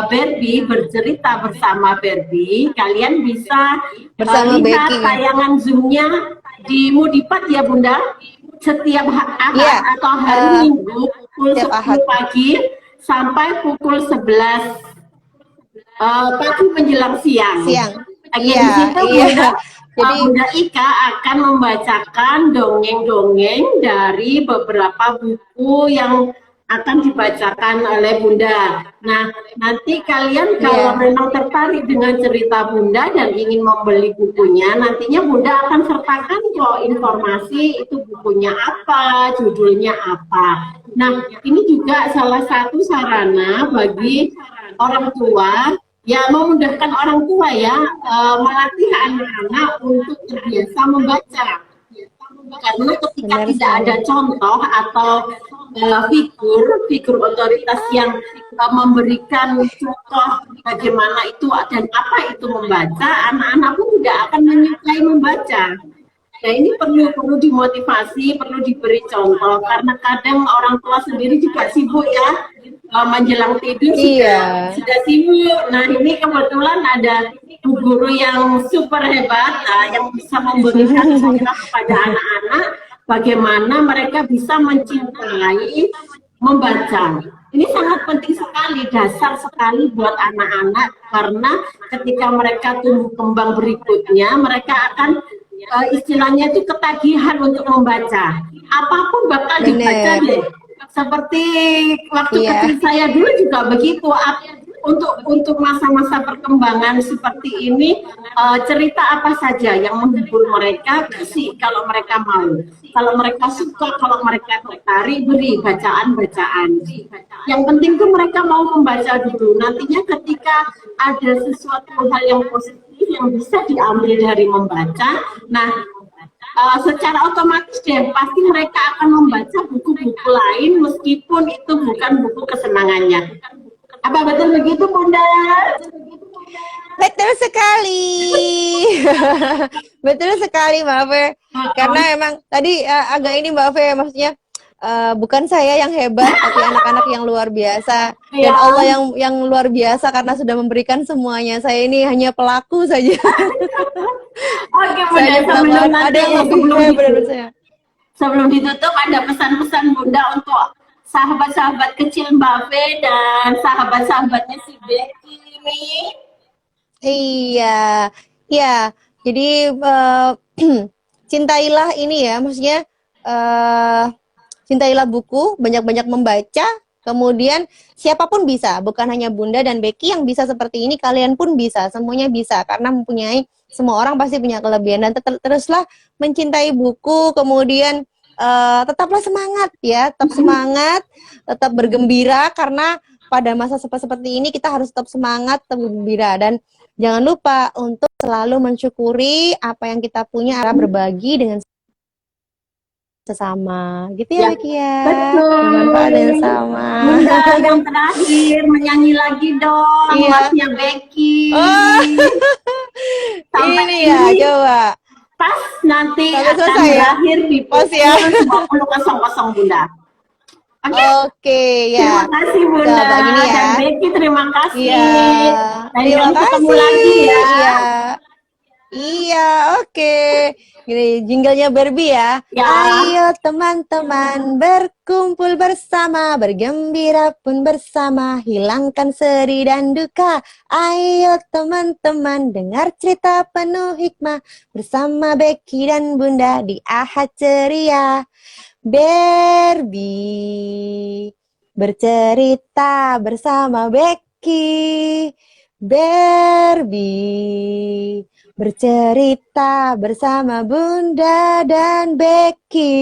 Barbie bercerita bersama Barbie, kalian bisa Bersama lihat Becky. tayangan Zoom-nya di Mudipat ya Bunda, setiap Ahad Iya, atau hari Minggu pukul setiap 10 Ahad. pagi sampai pukul 11 pagi menjelang siang. Siang. Di Iya, situ iya. Jadi Bunda Ika akan membacakan dongeng-dongeng dari beberapa buku yang akan dibacakan oleh Bunda. Nah, nanti kalian kalau Iya. memang tertarik dengan cerita Bunda dan ingin membeli bukunya, nantinya Bunda akan sertakan kok informasi itu bukunya apa, judulnya apa. Nah, ini juga salah satu sarana bagi orang tua ya, memudahkan orang tua ya, melatih anak-anak untuk terbiasa membaca. Karena ketika Benar tidak sekali. ada contoh atau figur otoritas yang memberikan contoh bagaimana itu dan apa itu membaca, anak-anak pun tidak akan menyukai membaca. Nah, ini perlu dimotivasi, perlu diberi contoh karena kadang orang tua sendiri juga sibuk ya, menjelang tidur Iya. sudah sibuk. Nah, ini kebetulan ada guru yang super hebat yang bisa memberikan contoh kepada anak-anak bagaimana mereka bisa mencintai membaca. Ini sangat penting sekali, dasar sekali buat anak-anak karena ketika mereka tumbuh kembang berikutnya mereka akan istilahnya itu ketagihan untuk membaca. Apapun bakal dibaca Bener. deh. Seperti waktu Iya. kecil saya dulu juga begitu. Untuk masa-masa perkembangan seperti ini, cerita apa saja yang menghibur mereka kasih kalau mereka mau. Kalau mereka suka, kalau mereka tertarik, beri bacaan-bacaan. Yang penting tuh mereka mau membaca dulu. Nantinya ketika ada sesuatu hal yang positif yang bisa diambil dari membaca, nah secara otomatis deh pasti mereka akan membaca buku-buku lain meskipun itu bukan buku kesenangannya. Apa betul begitu Bunda? Betul sekali. Betul sekali Mbak Fe. Karena emang tadi agak ini Mbak Fe, maksudnya bukan saya yang hebat tapi anak-anak yang luar biasa dan Allah yang luar biasa karena sudah memberikan semuanya. Saya ini hanya pelaku saja. Oke Bunda, sebelum ditutup ada pesan-pesan Bunda untuk sahabat-sahabat kecil Mbak Fe dan sahabat-sahabatnya si Becky ini. Iya, ya. Jadi cintailah ini ya, maksudnya cintailah buku, banyak-banyak membaca. Kemudian siapapun bisa, bukan hanya Bunda dan Becky yang bisa seperti ini, kalian pun bisa, semuanya bisa karena mempunyai, semua orang pasti punya kelebihan dan teruslah mencintai buku. Kemudian tetaplah semangat ya, tetap semangat, tetap bergembira karena pada masa seperti ini kita harus tetap semangat, tetap bergembira dan jangan lupa untuk selalu mensyukuri apa yang kita punya, berbagi dengan sesama, gitu ya Becky ya. Betul. Bermanfaat yang sama. Bunda, yang terakhir menyanyi lagi dong, masnya Becky. Oh. Ini ya, coba. Pas nanti sampai akan selesai, berakhir di pukul 20.00 Bunda. Oke, ya. Terima kasih Bunda Gini ya. dan Becky, terima kasih. Iya. Terima kasih. Ketemu lagi ya. Iya. Iya, oke. Gini, jinglenya Barbie ya. Ayo teman-teman berkumpul bersama, bergembira pun bersama, hilangkan sedih dan duka. Ayo teman-teman dengar cerita penuh hikmah bersama Becky dan Bunda di Ahad Ceria. Barbie bercerita bersama Becky. Barbie bercerita bersama Bunda dan Becky.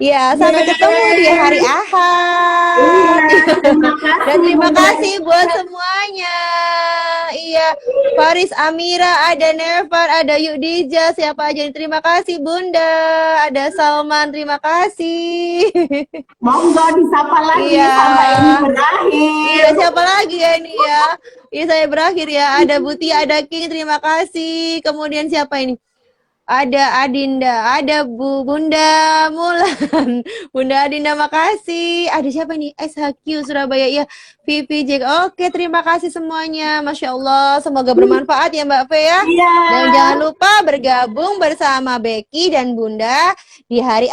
Ya, sampai ketemu di hari Ahad. Dan terima kasih buat semuanya. iya. Faris, Amira, ada Nevan, ada Yudija, siapa aja nih? Terima kasih Bunda. Ada Salman, terima kasih. Monggo disapa lagi Iya. sampai ini berakhir. Iya, siapa lagi ya ini ya? Iya, saya berakhir ya. Ada Buti, ada King, terima kasih. Kemudian siapa ini? Ada Adinda, ada Bunda Mulan, Bunda Adinda, makasih. Ada siapa ini? SHQ Surabaya, ya. Vivi Jack. Oke, terima kasih semuanya. Masya Allah, semoga bermanfaat ya Mbak Fe ya. Iya. Dan jangan lupa bergabung bersama Becky dan Bunda di hari